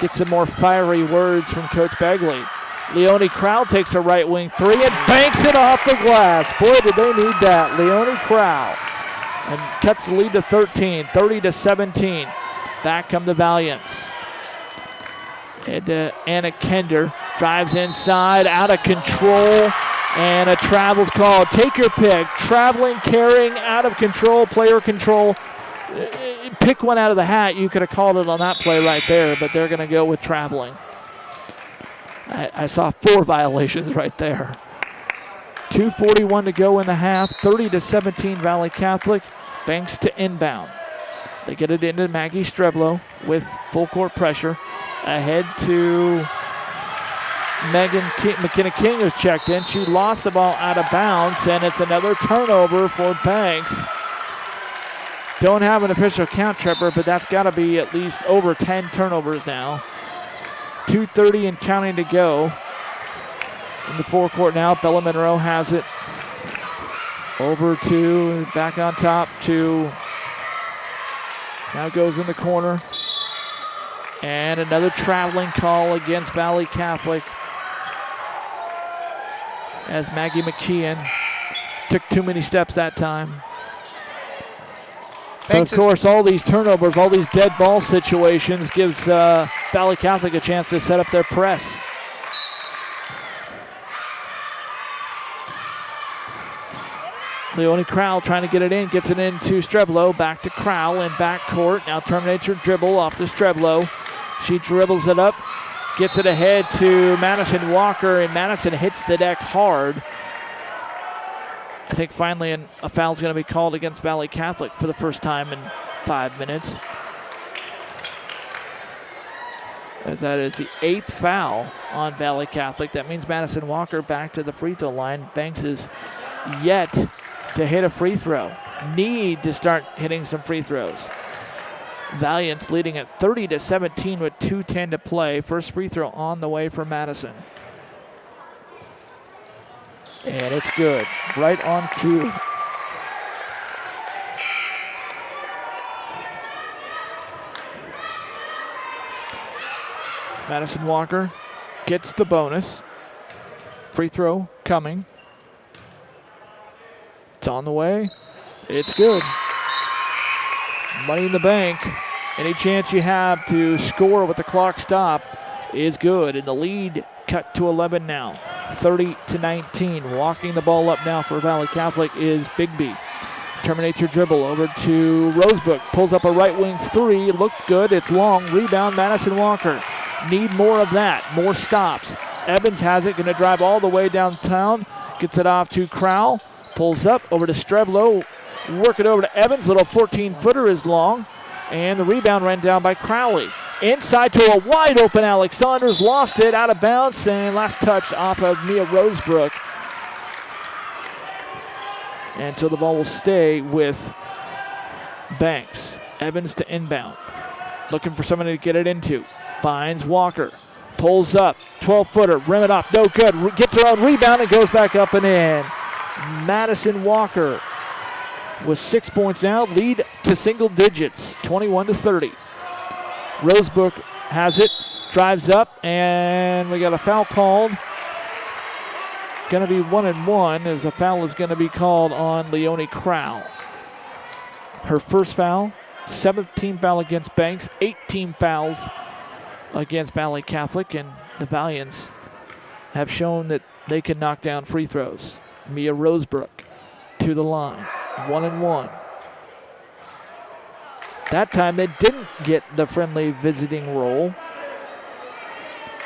get some more fiery words from Coach Begley. Leonie Crowell takes a right wing three and banks it off the glass. Boy, did they need that. Leonie Crowell. And cuts the lead to 13, 30-17. Back come the Valiants. And Anna Kender drives inside, out of control, and a travel's called. Take your pick. Traveling, carrying, out of control, player control. Pick one out of the hat. You could have called it on that play right there, but they're going to go with traveling. I saw 4 violations right there. 2:41 to go in the half. 30-17 Valley Catholic. Banks to inbound. They get it into Maggie Streblo with full court pressure. Ahead to McKenna King, who's checked in. She lost the ball out of bounds, and it's another turnover for Banks. Don't have an official count, Trevor, but that's got to be at least over 10 turnovers now. 2:30 and counting to go. In the forecourt now, Bella Monroe has it. Over to, back on top to, now goes in the corner. And another traveling call against Valley Catholic as Maggie McKeon took too many steps that time. But of course, all these turnovers, all these dead ball situations gives Valley Catholic a chance to set up their press. Leonie Crowell trying to get it in, gets it into Streblo, back to Crowell in backcourt. Now terminates her dribble off to Streblo. She dribbles it up, gets it ahead to Madison Walker, and Madison hits the deck hard. I think finally a foul is going to be called against Valley Catholic for the first time in 5 minutes. As that is the 8th foul on Valley Catholic. That means Madison Walker back to the free throw line. Banks is yet to hit a free throw. Need to start hitting some free throws. Valiants leading at 30-17 with 2:10 to play. First free throw on the way for Madison. And it's good. Right on cue. Madison Walker gets the bonus. Free throw coming. It's on the way. It's good. Money in the bank. Any chance you have to score with the clock stopped is good. And the lead cut to 11 now. 30-19. Walking the ball up now for Valley Catholic is Bigby. Terminates her dribble over to Rosebrook. Pulls up a right wing three. Looked good. It's long. Rebound Madison Walker. Need more of that. More stops. Evans has it. Going to drive all the way downtown. Gets it off to Crowell. Pulls up over to Streblo. Work it over to Evans. Little 14-footer is long. And the rebound ran down by Crowley. Inside to a wide open Alex Saunders. Lost it out of bounds. And last touch off of Mia Rosebrook. And so the ball will stay with Banks. Evans to inbound. Looking for somebody to get it into. Finds Walker. Pulls up. 12-footer. Rim it off. No good. Gets her own rebound and goes back up and in. Madison Walker with 6 points now. Lead to single digits. 21-30. Rosebrook has it. Drives up. And we got a foul called. Going to be 1-1 as a foul is going to be called on Leonie Crowell. Her first foul. 17 foul against Banks. 18 fouls against Valley Catholic. And the Valiants have shown that they can knock down free throws. Mia Rosebrook to the line. 1-1. That time they didn't get the friendly visiting role.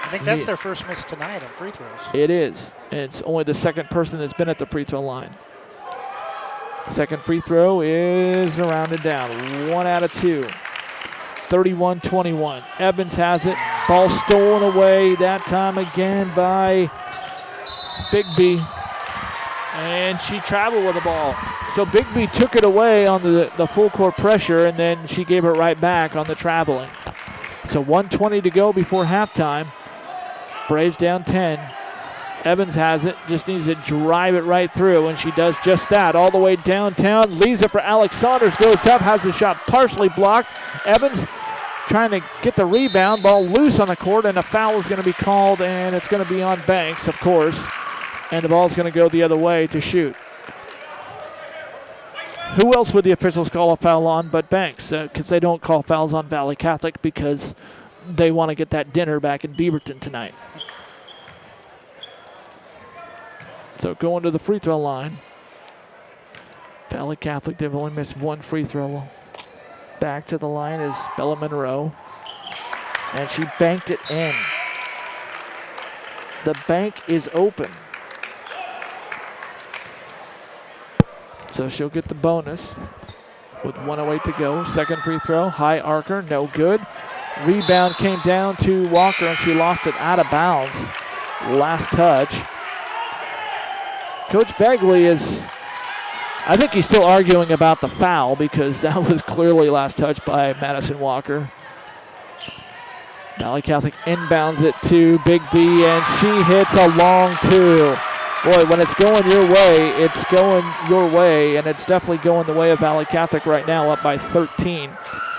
I think that's their first miss tonight on free throws. It is. It's only the second person that's been at the free throw line. Second free throw is rounded down. 1 out of 2. 31-21. Evans has it. Ball stolen away that time again by Bigby. And she traveled with the ball. So Bigby took it away on the full court pressure, and then she gave it right back on the traveling. So 1:20 to go before halftime. Braves down 10. Evans has it, just needs to drive it right through, and she does just that. All the way downtown, leaves it for Alex Saunders, goes up, has the shot partially blocked. Evans trying to get the rebound, ball loose on the court, and a foul is going to be called, and it's going to be on Banks, of course. And the ball's going to go the other way to shoot. Who else would the officials call a foul on but Banks? Because they don't call fouls on Valley Catholic because they want to get that dinner back in Beaverton tonight. So going to the free throw line. Valley Catholic, they've only missed one free throw. Back to the line is Bella Monroe. And she banked it in. The bank is open. So she'll get the bonus with 1:08 to go. Second free throw, high arcer, no good. Rebound came down to Walker, and she lost it out of bounds. Last touch. Coach Begley I think he's still arguing about the foul because that was clearly last touch by Madison Walker. Valley Catholic inbounds it to Big B, and she hits a long two. Boy, when it's going your way, it's going your way, and it's definitely going the way of Valley Catholic right now, up by 13.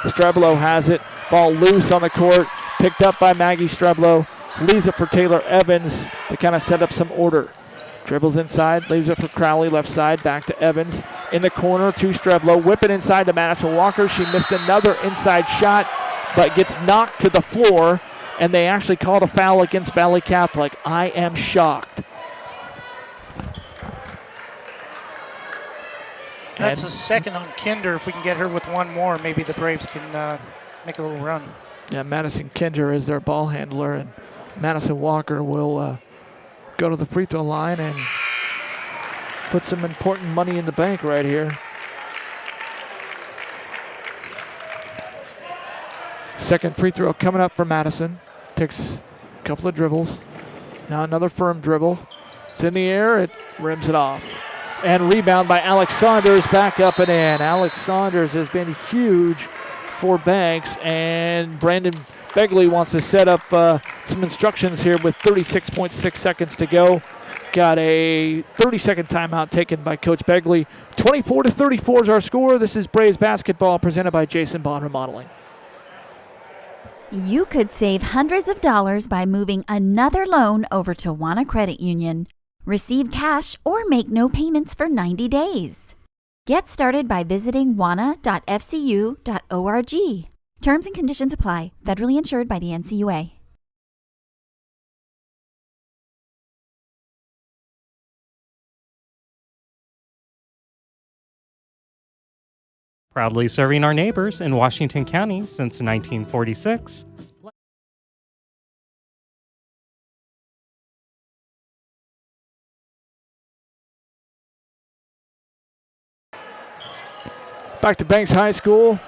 Streblo has it. Ball loose on the court, picked up by Maggie Streblo. Leaves it for Taylor Evans to kind of set up some order. Dribbles inside, leaves it for Crowley, left side, back to Evans. In the corner to Streblo, whip it inside to Madison Walker. She missed another inside shot, but gets knocked to the floor, and they actually called a foul against Valley Catholic. I am shocked. That's the second on Kinder. If we can get her with one more, maybe the Braves can make a little run. Yeah, Madison Kinder is their ball handler, and Madison Walker will go to the free throw line and put some important money in the bank right here. Second free throw coming up for Madison. Takes a couple of dribbles. Now another firm dribble. It's in the air. It rims it off. And rebound by Alex Saunders, back up and in. Alex Saunders has been huge for Banks, and Brandon Begley wants to set up some instructions here with 36.6 seconds to go. Got a 30-second timeout taken by Coach Begley. 24-34 is our score. This is Braves basketball presented by Jason Bond Remodeling. You could save hundreds of dollars by moving another loan over to Wana Credit Union. Receive cash or make no payments for 90 days. Get started by visiting wana.fcu.org. Terms and conditions apply. Federally insured by the NCUA. Proudly serving our neighbors in Washington County since 1946. Back to Banks High School.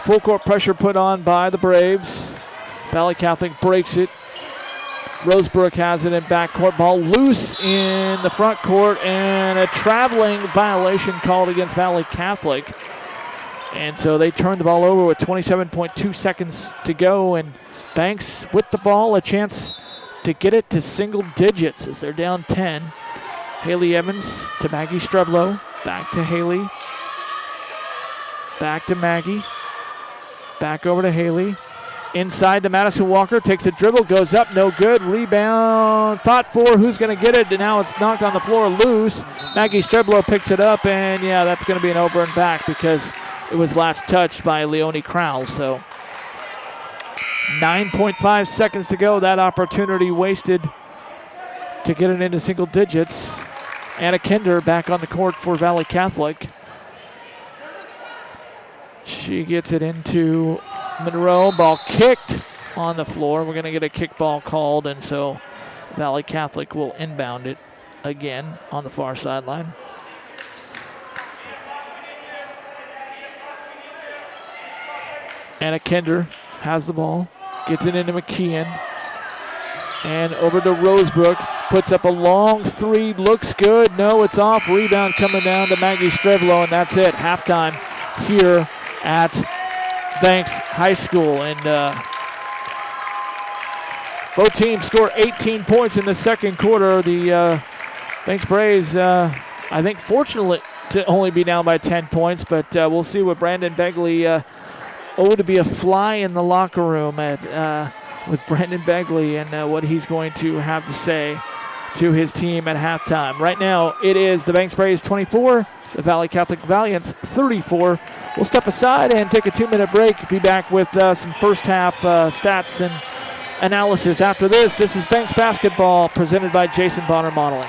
Full court pressure put on by the Braves. Valley Catholic breaks it. Rosebrook has it in backcourt. Ball loose in the front court, and a traveling violation called against Valley Catholic. And so they turned the ball over with 27.2 seconds to go, and Banks with the ball, a chance to get it to single digits as they're down 10. Haley Evans to Maggie Streblo. Back to Haley. Back to Maggie. Back over to Haley. Inside to Madison Walker. Takes a dribble. Goes up. No good. Rebound. Fought for. Who's going to get it? And now it's knocked on the floor loose. Maggie Streblo picks it up. And, yeah, that's going to be an over and back because it was last touched by Leonie Crowell. So 9.5 seconds to go. That opportunity wasted to get it into single digits. Anna Kinder back on the court for Valley Catholic. She gets it into Monroe. Ball kicked on the floor. We're going to get a kickball called, and so Valley Catholic will inbound it again on the far sideline. Anna Kinder has the ball. Gets it into McKeon. And over to Rosebrook. Puts up a long three. Looks good. No, it's off. Rebound coming down to Maggie Streblo, and that's it. Halftime here at Banks High School. And both teams score 18 points in the second quarter. The Banks Braves, I think, fortunate to only be down by 10 points, but we'll see what Brandon Begley to be a fly in the locker room with Brandon Begley and what he's going to have to say to his team at halftime. Right now, it is the Banks Braves 24, The Valley Catholic Valiants 34. We'll step aside and take a 2-minute break. Be back with some first half stats and analysis after this. This is Banks Basketball presented by Jason Bonner Modeling.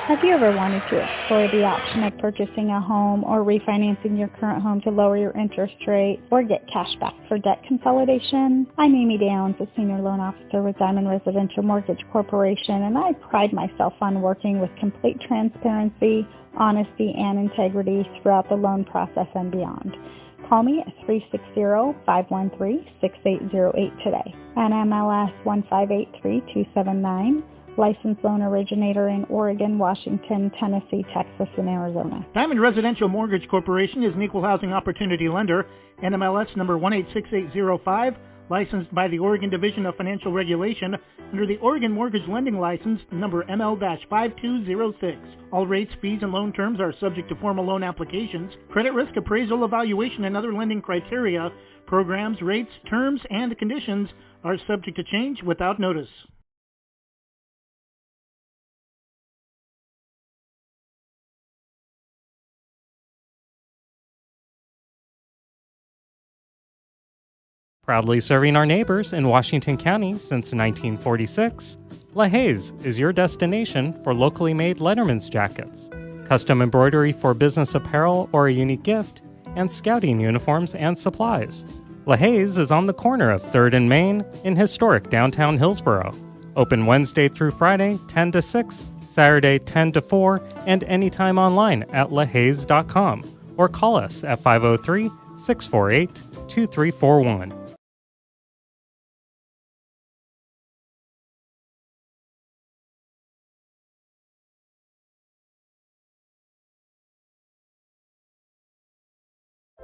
Have you ever wanted to explore the option of purchasing a home or refinancing your current home to lower your interest rate or get cash back for debt consolidation? I'm Amy Downs, a Senior Loan Officer with Diamond Residential Mortgage Corporation, and I pride myself on working with complete transparency, honesty, and integrity throughout the loan process and beyond. Call me at 360-513-6808 today. NMLS 1583279. Licensed loan originator in Oregon, Washington, Tennessee, Texas, and Arizona. Diamond Residential Mortgage Corporation is an equal housing opportunity lender. NMLS number 186805, licensed by the Oregon Division of Financial Regulation under the Oregon Mortgage Lending License number ML-5206. All rates, fees, and loan terms are subject to formal loan applications, credit risk appraisal evaluation, and other lending criteria. Programs, rates, terms, and conditions are subject to change without notice. Proudly serving our neighbors in Washington County since 1946, LaHaye's is your destination for locally made Letterman's jackets, custom embroidery for business apparel or a unique gift, and scouting uniforms and supplies. LaHaye's is on the corner of 3rd and Main in historic downtown Hillsboro. Open Wednesday through Friday, 10 to 6, Saturday, 10 to 4, and anytime online at lahayes.com or call us at 503-648-2341.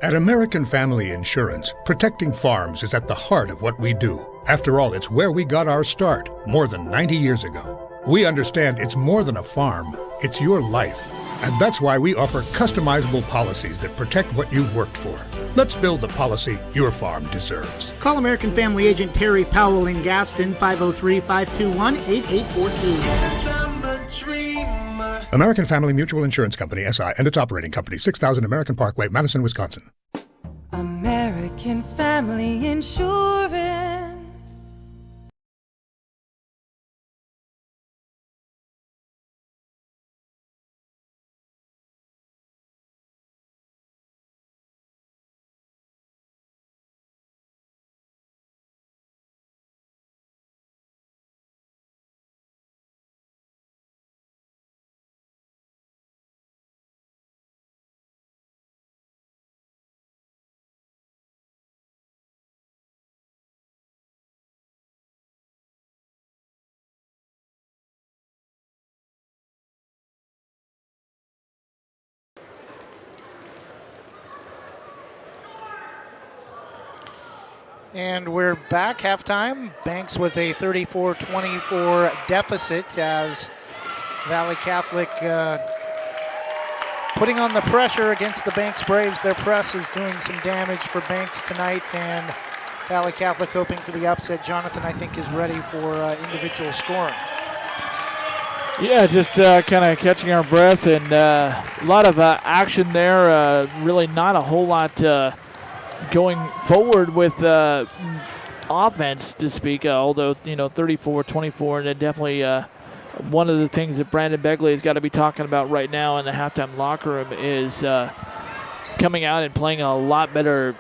At American Family Insurance, protecting farms is at the heart of what we do. After all, it's where we got our start more than 90 years ago. We understand it's more than a farm, it's your life. And that's why we offer customizable policies that protect what you've worked for. Let's build the policy your farm deserves. Call American Family Agent Terry Powell in Gaston, 503-521-8842. American Family Mutual Insurance Company, SI, and its operating company, 6000 American Parkway, Madison, Wisconsin. American Family Insurance. And we're back halftime. Banks with a 34-24 deficit as Valley Catholic putting on the pressure against the Banks Braves. Their press is doing some damage for Banks tonight, and Valley Catholic hoping for the upset. Jonathan, I think, is ready for individual scoring. Yeah, just kind of catching our breath, and a lot of action there. Really not a whole lot going forward with offense to speak, although, 34-24, and definitely one of the things that Brandon Begley has got to be talking about right now in the halftime locker room is coming out and playing a lot better,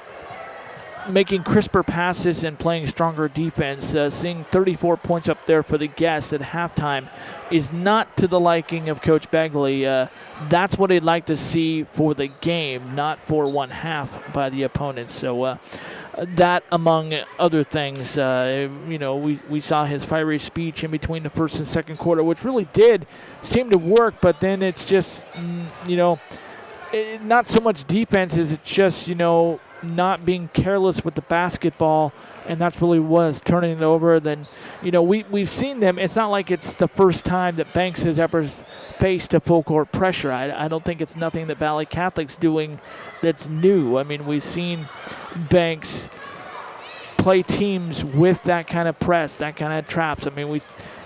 making crisper passes and playing stronger defense. Seeing 34 points up there for the guests at halftime is not to the liking of Coach Begley. That's what he'd like to see for the game, not for one half by the opponents. So that, among other things, we saw his fiery speech in between the first and second quarter, which really did seem to work, but then it's just, not so much defense as it's just, not being careless with the basketball, and that's really was turning it over. Then, we've seen them. It's not like it's the first time that Banks has ever faced a full court pressure. I don't think it's nothing that Valley Catholic's doing that's new. I mean, we've seen Banks play teams with that kind of press, that kind of traps. I mean,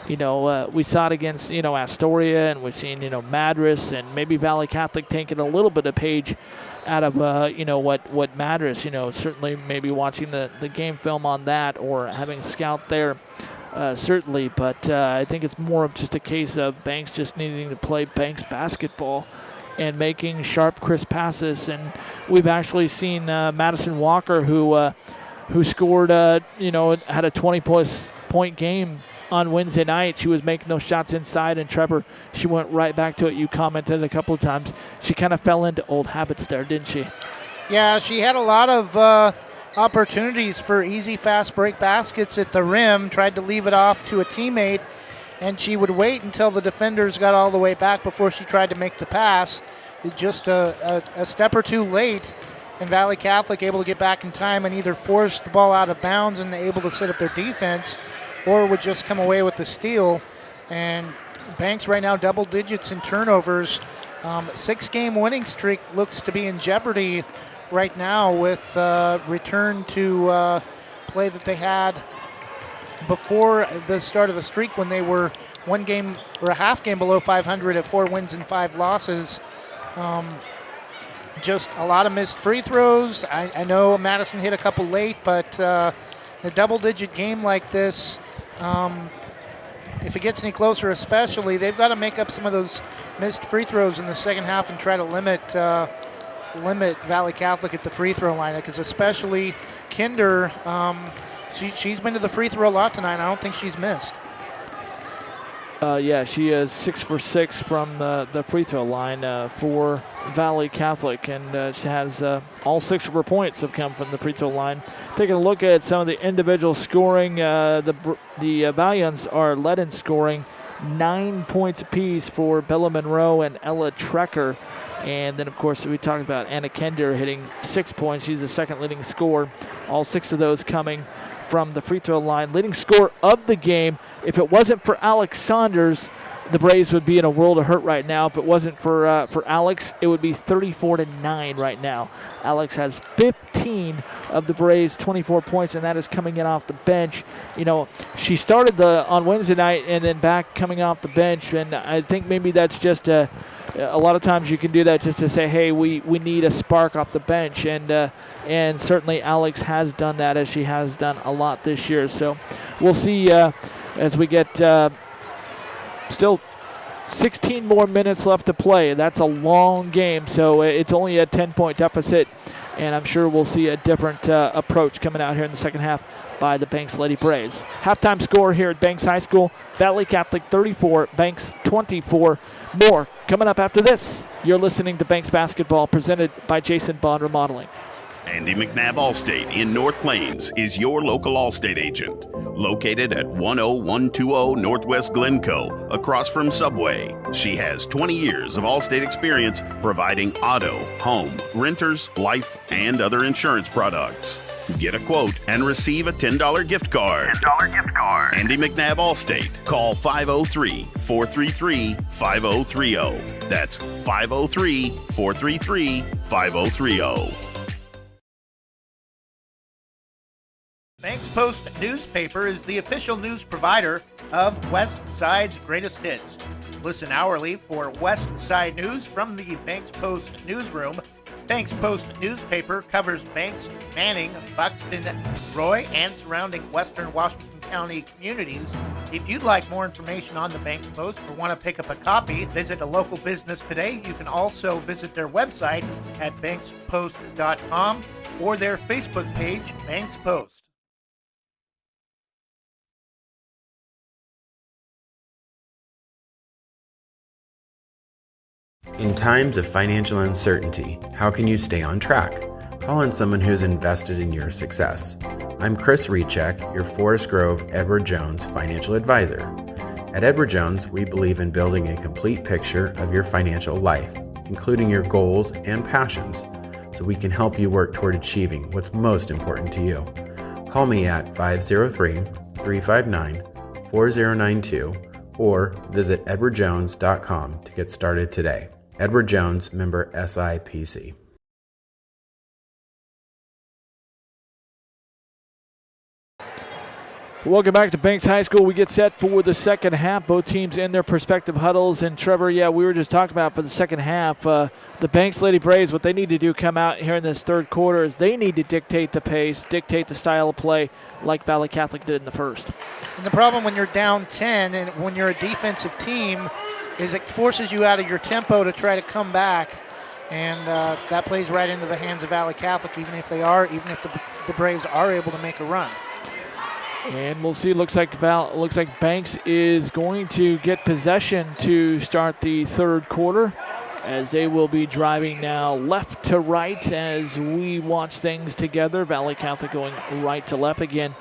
We saw it against, Astoria, and we've seen, Madras and maybe Valley Catholic taking a little bit of page out of, what Madras, certainly maybe watching the game film on that or having a scout there, certainly. But I think it's more of just a case of Banks just needing to play Banks basketball and making sharp, crisp passes. And we've actually seen Madison Walker, who scored, had a 20-plus point game on Wednesday night. She was making those shots inside, and Trevor, she went right back to it. You commented a couple of times. She kind of fell into old habits there, didn't she? Yeah, she had a lot of opportunities for easy, fast break baskets at the rim, tried to leave it off to a teammate, and she would wait until the defenders got all the way back before she tried to make the pass. Just a step or two late, and Valley Catholic able to get back in time and either force the ball out of bounds and able to set up their defense, or would just come away with the steal. And Banks right now double digits in turnovers. 6-game winning streak looks to be in jeopardy right now with return to play that they had before the start of the streak when they were one game or a half game below 500 at 4 wins and 5 losses. Just a lot of missed free throws. I know Madison hit a couple late, but a double-digit game like this, if it gets any closer especially, they've got to make up some of those missed free throws in the second half and try to limit Valley Catholic at the free throw line, because especially Kinder, she's been to the free throw a lot tonight. I don't think she's missed. She is 6 for 6 from the free throw line for Valley Catholic, and she has all 6 of her points have come from the free throw line. Taking a look at some of the individual scoring, the Valiants are led in scoring, 9 points apiece for Bella Monroe and Ella Trecker. And then, of course, we talked about Anna Kinder hitting 6 points. She's the second leading scorer. All 6 of those coming from the free throw line. Leading scorer of the game. If it wasn't for Alex Saunders, the Braves would be in a world of hurt right now. If it wasn't for Alex, it would be 34-9 right now. Alex has 15 of the Braves' 24 points, and that is coming in off the bench. She started on Wednesday night and then back coming off the bench, and I think maybe that's just a lot of times you can do that just to say, hey, we need a spark off the bench, and certainly Alex has done that, as she has done a lot this year. So we'll see as we get still 16 more minutes left to play. That's a long game, so it's only a 10-point deficit, and I'm sure we'll see a different approach coming out here in the second half by the Banks Lady Braves. Halftime score here at Banks High School, Valley Catholic 34, Banks 24. More coming up after this. You're listening to Banks Basketball, presented by Jason Bond Remodeling. Andy McNabb Allstate in North Plains is your local Allstate agent. Located at 10120 Northwest Glencoe, across from Subway. She has 20 years of Allstate experience providing auto, home, renters, life, and other insurance products. Get a quote and receive a $10 gift card. Andy McNabb Allstate. Call 503-433-5030. That's 503-433-5030. Banks Post newspaper is the official news provider of West Side's greatest hits. Listen hourly for West Side news from the Banks Post newsroom. Banks Post newspaper covers Banks, Manning, Buxton, Roy, and surrounding western Washington County communities. If you'd like more information on the Banks Post or want to pick up a copy, visit a local business today. You can also visit their website at bankspost.com or their Facebook page, Banks Post. In times of financial uncertainty, how can you stay on track? Call on someone who's invested in your success. I'm Chris Recheck, your Forest Grove Edward Jones financial advisor. At Edward Jones, we believe in building a complete picture of your financial life, including your goals and passions, so we can help you work toward achieving what's most important to you. Call me at 503-359-4092 or visit edwardjones.com to get started today. Edward Jones, member SIPC. Welcome back to Banks High School. We get set for the second half. Both teams in their respective huddles. And Trevor, we were just talking about for the second half, the Banks Lady Braves, what they need to do come out here in this third quarter is they need to dictate the pace, dictate the style of play like Valley Catholic did in the first. And the problem when you're down 10 and when you're a defensive team is it forces you out of your tempo to try to come back. And that plays right into the hands of Valley Catholic, even if the Braves are able to make a run. And we'll see. Looks like Banks is going to get possession to start the third quarter, as they will be driving now left to right as we watch things together. Valley Catholic going right to left again.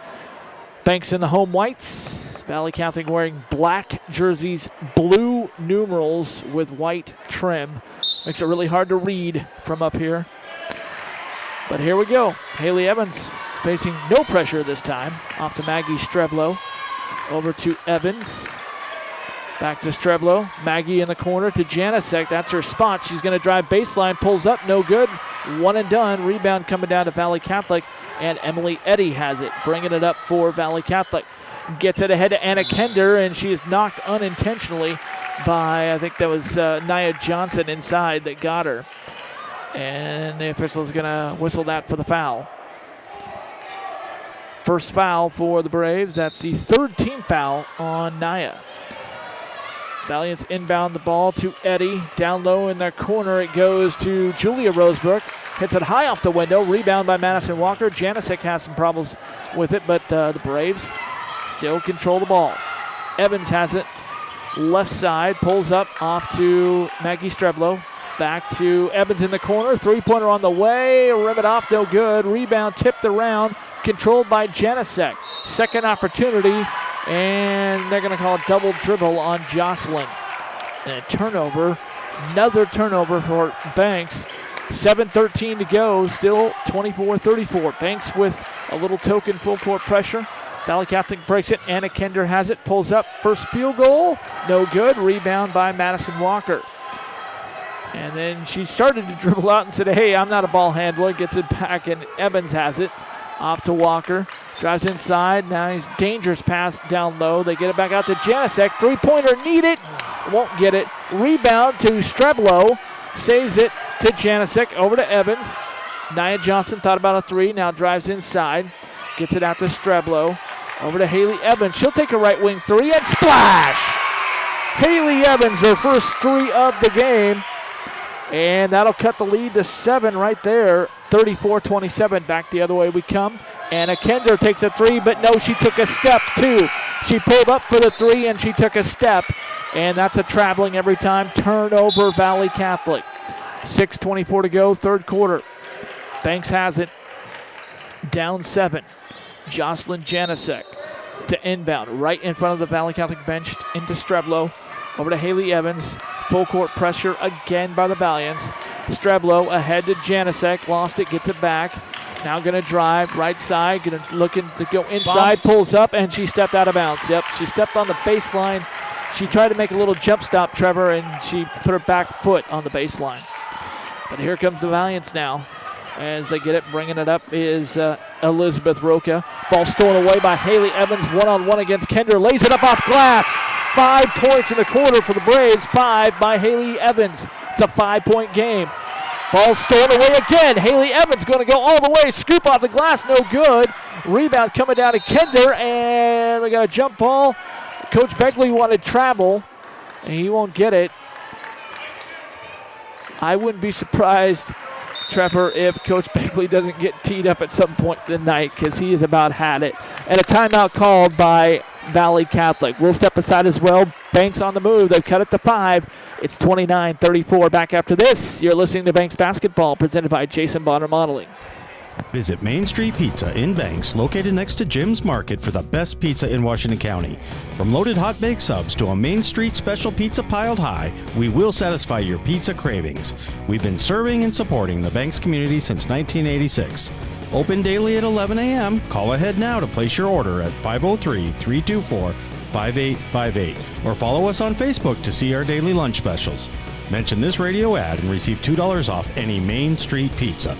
Banks in the home whites. Valley Catholic wearing black jerseys, blue numerals with white trim. Makes it really hard to read from up here. But here we go. Haley Evans facing no pressure this time. Off to Maggie Streblo. Over to Evans. Back to Streblo. Maggie in the corner to Janicek. That's her spot. She's going to drive baseline. Pulls up. No good. One and done. Rebound coming down to Valley Catholic. And Emily Eddy has it. Bringing it up for Valley Catholic. Gets it ahead to Anna Kender. And she is knocked unintentionally by, I think that was Nia Johnson inside that got her. And the official is going to whistle that for the foul. First foul for the Braves. That's the third team foul on Nia. Valiants inbound the ball to Eddy. Down low in their corner it goes to Julia Rosebrook. Hits it high off the window. Rebound by Madison Walker. Janicek has some problems with it, but the Braves still control the ball. Evans has it. Left side. Pulls up off to Maggie Streblo. Back to Evans in the corner. Three-pointer on the way. Rim it off. No good. Rebound tipped around. Controlled by Janicek. Second opportunity. And they're going to call a double dribble on Jocelyn. And a turnover. Another turnover for Banks. 7:13 to go. Still 24-34. Banks with a little token full court pressure. Valley Catholic breaks it. Anna Kender has it. Pulls up. First field goal. No good. Rebound by Madison Walker. And then she started to dribble out and said, hey, I'm not a ball handler. Gets it back, and Evans has it. Off to Walker. Drives inside. Now he's dangerous pass down low. They get it back out to Janicek. Three-pointer needed. Won't get it. Rebound to Streblo. Saves it to Janicek. Over to Evans. Nia Johnson thought about a three. Now drives inside. Gets it out to Streblo. Over to Haley Evans. She'll take a right wing three and splash! Haley Evans, her first three of the game. And that'll cut the lead to 7 right there. 34-27. Back the other way we come. Anna Kender takes a three, but no, she took a step too. She pulled up for the three and she took a step. And that's a traveling every time. Turnover, Valley Catholic. 6:24 to go, third quarter. Banks has it. Down 7. Jocelyn Janicek to inbound. Right in front of the Valley Catholic bench into Streblo. Over to Haley Evans. Full court pressure again by the Valiants. Streblo ahead to Janicek. Lost it, gets it back. Now going to drive right side. Looking to go inside. Pulls up, and she stepped out of bounds. Yep, she stepped on the baseline. She tried to make a little jump stop, Trevor, and she put her back foot on the baseline. But here comes the Valiants now. As they get it, bringing it up is Elizabeth Roca. Ball stolen away by Haley Evans. One-on-one against Kender. Lays it up off glass. 5 points in the quarter for the Braves. 5 by Haley Evans. It's a 5-point game. Ball stolen away again. Haley Evans going to go all the way. Scoop off the glass. No good. Rebound coming down to Kender. And we got a jump ball. Coach Begley wanted travel. And he won't get it. I wouldn't be surprised, Trevor, if Coach Begley doesn't get teed up at some point tonight, because he has about had it. And a timeout called by Valley Catholic. We'll step aside as well. Banks on the move. They've cut it to 5. It's 29-34. Back after this, you're listening to Banks Basketball, presented by Jason Bonner Modeling. Visit Main Street Pizza in Banks, located next to Jim's Market, for the best pizza in Washington County. From loaded hot baked subs to a Main Street special pizza piled high, we will satisfy your pizza cravings. We've been serving and supporting the Banks community since 1986. Open daily at 11 a.m. Call ahead now to place your order at 503-324-5858 or follow us on Facebook to see our daily lunch specials. Mention this radio ad and receive $2 off any Main Street pizza.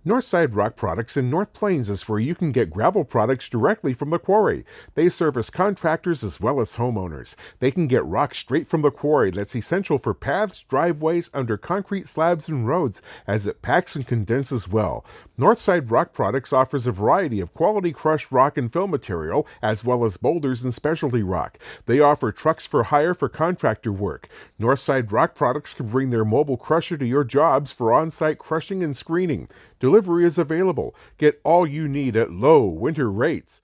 Northside Rock Products in North Plains is where you can get gravel products directly from the quarry. They service contractors as well as homeowners. They can get rock straight from the quarry that's essential for paths, driveways, under concrete slabs and roads, as it packs and condenses well. Northside Rock Products offers a variety of quality crushed rock and fill material, as well as boulders and specialty rock. They offer trucks for hire for contractor work. Northside Rock Products can bring their mobile crusher to your jobs for on-site crushing and screening. Delivery is available. Get all you need at low winter rates.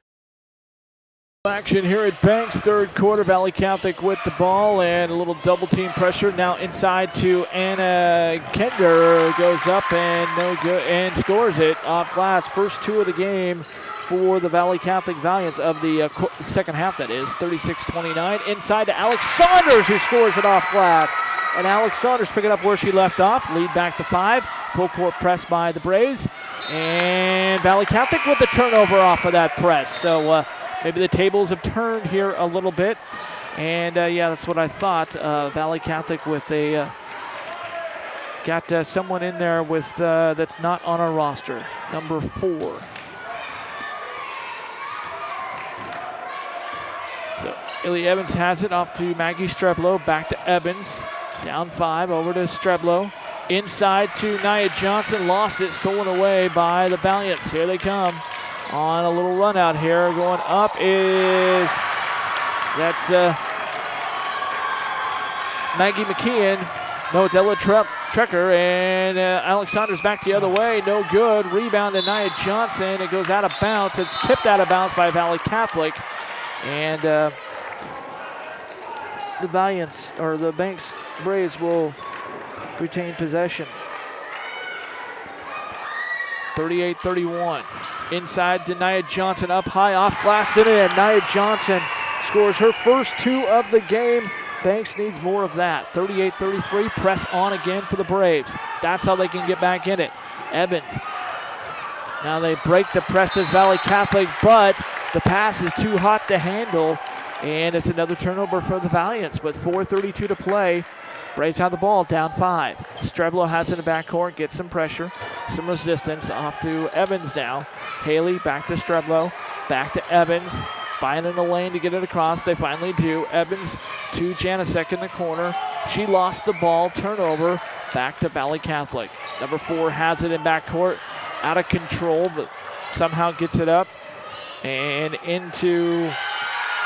Action here at Banks, third quarter. Valley Catholic with the ball and a little double team pressure. Now inside to Anna Kender, goes up and no good, and scores it off glass. First two of the game for the Valley Catholic Valiants of the second half, that is. 36-29. Inside to Alex Saunders, who scores it off glass. And Alex Saunders picking up where she left off. Lead back to 5. Full court press by the Braves. And Valley Catholic with the turnover off of that press. So maybe the tables have turned here a little bit. And yeah, that's what I thought. Valley Catholic with a got someone in there with that's not on our roster. Number 4. So Illy Evans has it off to Maggie Streblow. Back to Evans. Down 5, over to Streblow. Inside to Nia Johnson, lost it, stolen away by the Valiants. Here they come on a little run out here. Going up is, that's Maggie McKeon. No, it's Ella Trecker, and Alex Saunders back the other way. No good. Rebound to Nia Johnson. It goes out of bounds. It's tipped out of bounds by Valley Catholic. And the Valiants, or the Banks Braves, will retain possession. 38-31. Inside to Nia Johnson, up high, off glass, in it, and Nia Johnson scores her first 2 of the game. Banks needs more of that. 38-33, press on again for the Braves. That's how they can get back in it. Evans. Now they break the press as Valley Catholic, but the pass is too hot to handle, and it's another turnover for the Valiants with 4:32 to play. Braves have the ball, down 5. Streblow has it in the backcourt, gets some pressure, some resistance, off to Evans now. Haley back to Streblow, back to Evans, finding a lane to get it across. They finally do. Evans to Janicek in the corner. She lost the ball, turnover, back to Valley Catholic. Number 4 has it in backcourt, out of control, but somehow gets it up and into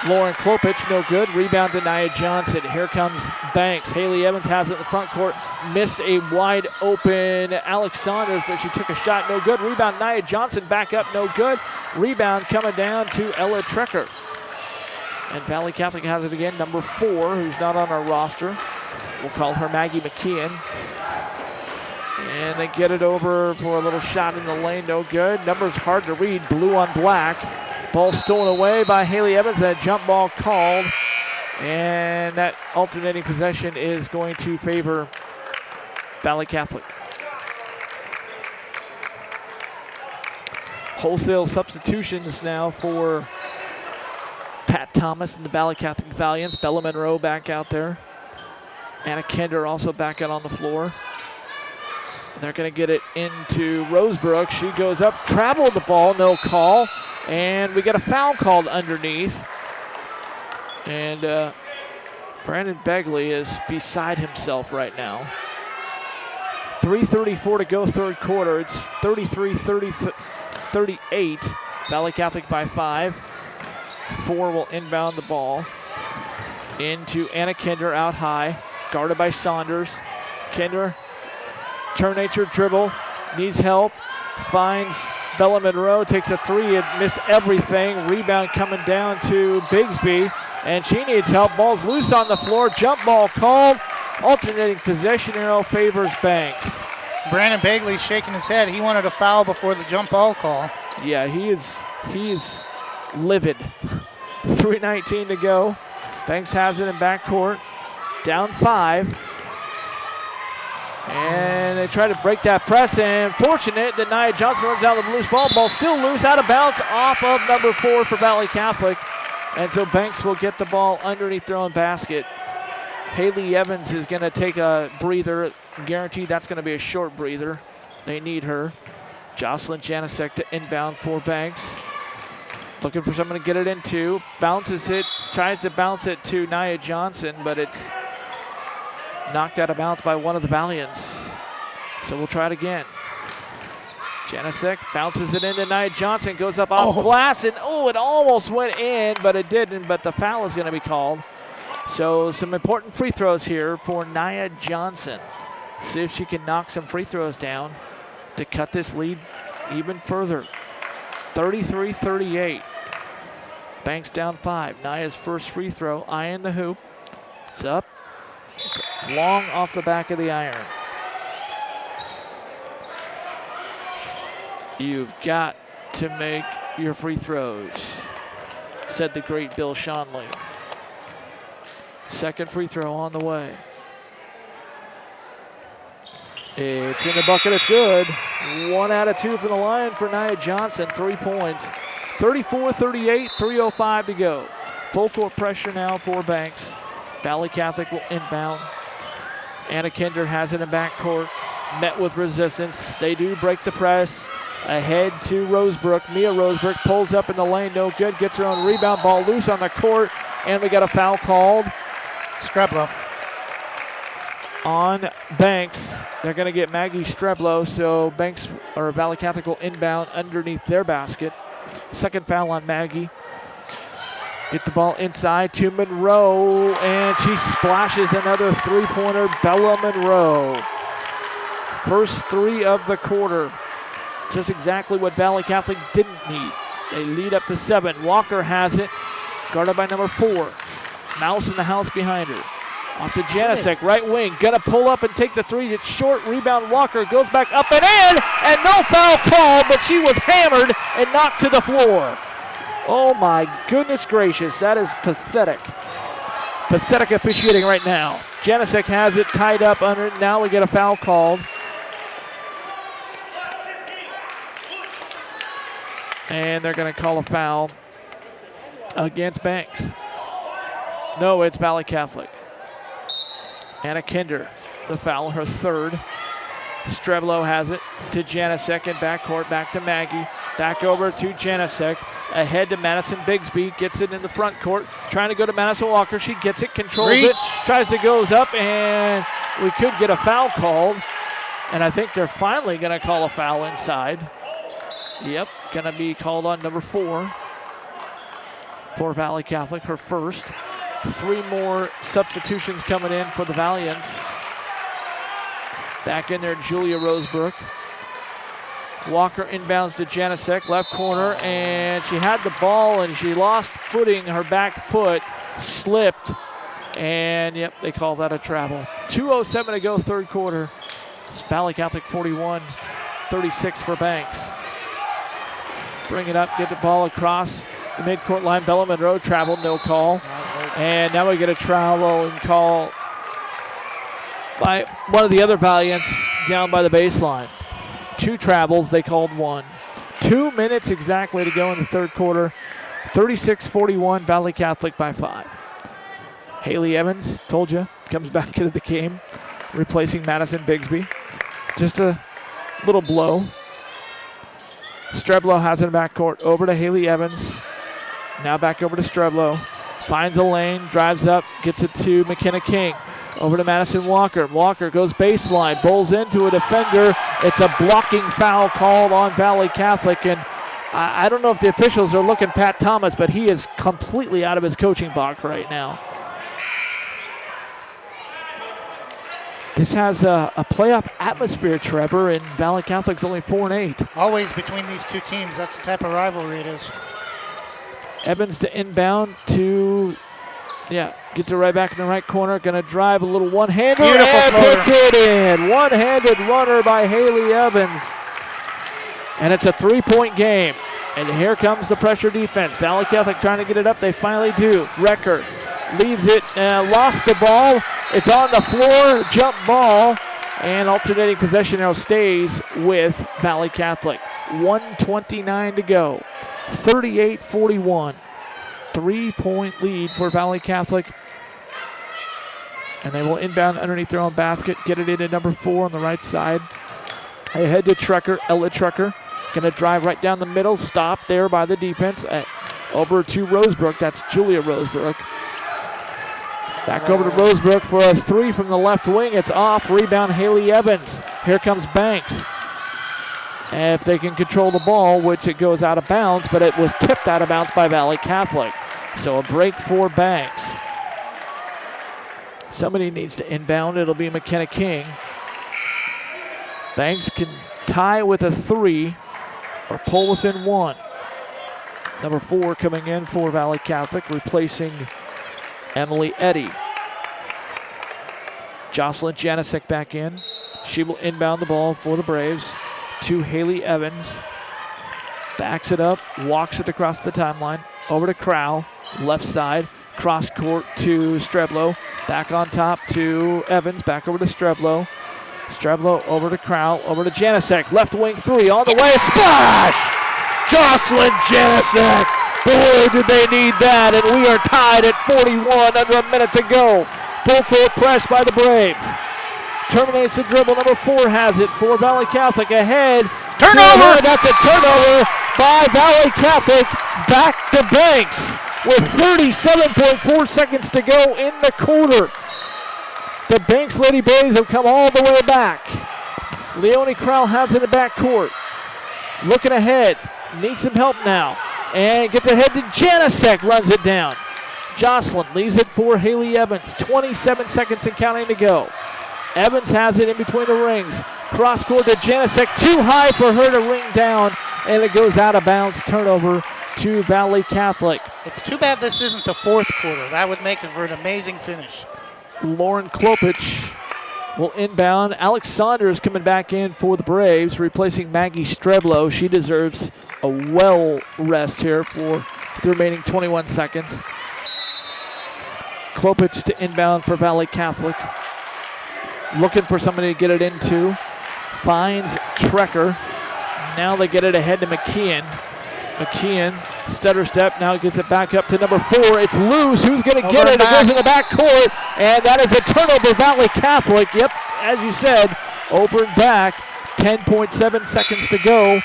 Lauren Klopich, no good. Rebound to Nia Johnson. Here comes Banks. Haley Evans has it in the front court. Missed a wide open Alex Saunders, but she took a shot, no good. Rebound, Nia Johnson back up, no good. Rebound coming down to Ella Trecker. And Valley Catholic has it again, number 4, who's not on our roster. We'll call her Maggie McKeon. And they get it over for a little shot in the lane, no good. Numbers hard to read, blue on black. Ball stolen away by Haley Evans, that jump ball called. And that alternating possession is going to favor Valley Catholic. Wholesale substitutions now for Pat Thomas and the Valley Catholic Valiants. Bella Monroe back out there. Anna Kender also back out on the floor. And they're going to get it into Rosebrook. She goes up, traveled the ball, no call. And we got a foul called underneath. And Brandon Begley is beside himself right now. 3:34 to go, third quarter. It's 33-38. Valley Catholic by 5. 4 will inbound the ball. Into Anna Kender out high. Guarded by Saunders. Kender terminates her dribble. Needs help. Finds Bella Monroe, takes a 3, and missed everything. Rebound coming down to Bigsby, and she needs help. Ball's loose on the floor. Jump ball called. Alternating possession arrow favors Banks. Brandon Bagley's shaking his head. He wanted a foul before the jump ball call. Yeah, he is livid. 3:19 to go. Banks has it in backcourt. Down 5. And they try to break that press, and fortunate that Nia Johnson runs out of the loose ball. Ball still loose, out of bounds, off of number 4 for Valley Catholic. And so Banks will get the ball underneath their own basket. Haley Evans is going to take a breather. Guaranteed that's going to be a short breather. They need her. Jocelyn Janicek to inbound for Banks. Looking for someone to get it into. Bounces it, tries to bounce it to Nia Johnson, but it's knocked out of bounds by one of the Valiants. So we'll try it again. Janicek bounces it into Nia Johnson, goes up off glass, and it almost went in, but it didn't, but the foul is going to be called. So some important free throws here for Nia Johnson. See if she can knock some free throws down to cut this lead even further. 33-38. Banks down 5. Nia's first free throw, eyeing the hoop. It's up. It's long off the back of the iron. You've got to make your free throws, said the great Bill Schonley. Second free throw on the way. It's in the bucket, it's good. 1 out of 2 from the line for Nia Johnson, 3 points. 34-38, 3:05 to go. Full court pressure now for Banks. Valley Catholic will inbound. Anna Kinder has it in backcourt. Met with resistance. They do break the press. Ahead to Rosebrook. Mia Rosebrook pulls up in the lane, no good. Gets her own rebound, ball loose on the court. And we got a foul called. Streblo. On Banks. They're going to get Maggie Streblo, so Banks or Valley Catholic will inbound underneath their basket. Second foul on Maggie. Get the ball inside to Monroe, and she splashes another three-pointer. Bella Monroe. First 3 of the quarter. Just exactly what Valley Catholic didn't need. They lead up to 7. Walker has it, guarded by number 4. Mouse in the house behind her. Off to Janicek, right wing. Gonna pull up and take the 3. It's short. Rebound. Walker goes back up and in. And no foul called, but she was hammered and knocked to the floor. Oh my goodness gracious. That is pathetic. Pathetic officiating right now. Janicek has it tied up under it. Now we get a foul called. And they're going to call a foul against Banks. No, it's Valley Catholic. Anna Kinder, the foul, her 3rd. Streblo has it to Janicek in backcourt, back to Maggie. Back over to Janicek. Ahead to Madison Bigsby, gets it in the front court. Trying to go to Madison Walker. She gets it, controls it, tries to goes up, and we could get a foul called. And I think they're finally going to call a foul inside. Yep, going to be called on number 4 for Valley Catholic, her first. 3 more substitutions coming in for the Valiants. Back in there, Julia Rosebrook. Walker inbounds to Janicek, left corner, and she had the ball and she lost footing. Her back foot slipped, and yep, they call that a travel. 2:07 to go, 3rd quarter. It's Valley Catholic 41, 36 for Banks. Bring it up, get the ball across the midcourt line. Bella Monroe traveled, no call. And now we get a travel and call by one of the other Valiants down by the baseline. 2 travels, they called 1. 2 minutes exactly to go in the 3rd quarter. 36-41, Valley Catholic by 5. Haley Evans, told you, comes back into the game, replacing Madison Bigsby. Just a little blow. Streblo has it in backcourt. Over to Haley Evans. Now back over to Streblo. Finds a lane, drives up, gets it to McKenna King. Over to Madison Walker. Walker goes baseline, bowls into a defender. It's a blocking foul called on Valley Catholic. And I don't know if the officials are looking Pat Thomas, but he is completely out of his coaching box right now. This has a playoff atmosphere, Trevor, and Valley Catholic's only 4-8. Always between these 2 teams, that's the type of rivalry it is. Evans to inbound to, gets it right back in the right corner. Going to drive a little one-hander and puts it in. One-handed runner by Haley Evans. And it's a 3-point game. And here comes the pressure defense. Valley Catholic trying to get it up. They finally do. Recker leaves it, lost the ball. It's on the floor, jump ball, and alternating possession arrow stays with Valley Catholic. 1:29 to go. 38-41. 3-point lead for Valley Catholic. And they will inbound underneath their own basket, get it into number 4 on the right side. Ahead to Trucker, Ella Trucker. Going to drive right down the middle. Stop there by the defense. Over to Rosebrook. That's Julia Rosebrook. Back over to Rosebrook for a three from the left wing. It's off. Rebound, Haley Evans. Here comes Banks. And if they can control the ball, which it goes out of bounds, but it was tipped out of bounds by Valley Catholic. So a break for Banks. Somebody needs to inbound. It'll be McKenna King. Banks can tie with a three or pull within one. Number 4 coming in for Valley Catholic, replacing Emily Eddy. Jocelyn Janicek back in. She will inbound the ball for the Braves to Haley Evans. Backs it up, walks it across the timeline. Over to Crowell, left side. Cross court to Streblo. Back on top to Evans. Back over to Streblo. Streblo over to Crowell. Over to Janicek. Left wing three on the way. Splash! Jocelyn Janicek. Boy, did they need that. And we are tied at 41 under a minute to go. Full court press by the Braves. Terminates the dribble. Number 4 has it for Valley Catholic. Ahead. Turnover! That's a turnover by Valley Catholic. Back to Banks with 37.4 seconds to go in the quarter. The Banks Lady Braves have come all the way back. Leonie Crowell has it in the backcourt. Looking ahead. Needs some help now. And gets ahead to Janicek. Runs it down. Jocelyn leaves it for Haley Evans. 27 seconds and counting to go. Evans has it in between the rings. Cross court to Janicek. Too high for her to ring down. And it goes out of bounds. Turnover to Valley Catholic. It's too bad this isn't the fourth quarter. That would make it for an amazing finish. Lauren Klopich will inbound. Alex Saunders coming back in for the Braves, replacing Maggie Streblo. She deserves a well rest here for the remaining 21 seconds. Klopich to inbound for Valley Catholic. Looking for somebody to get it into. Finds Trecker. Now they get it ahead to McKeon. McKeon, stutter step, now gets it back up to number 4. It's loose. Who's going to get it? It goes in the back court, and that is a turnover, Valley Catholic. Yep, as you said, over and back. 10.7 seconds to go.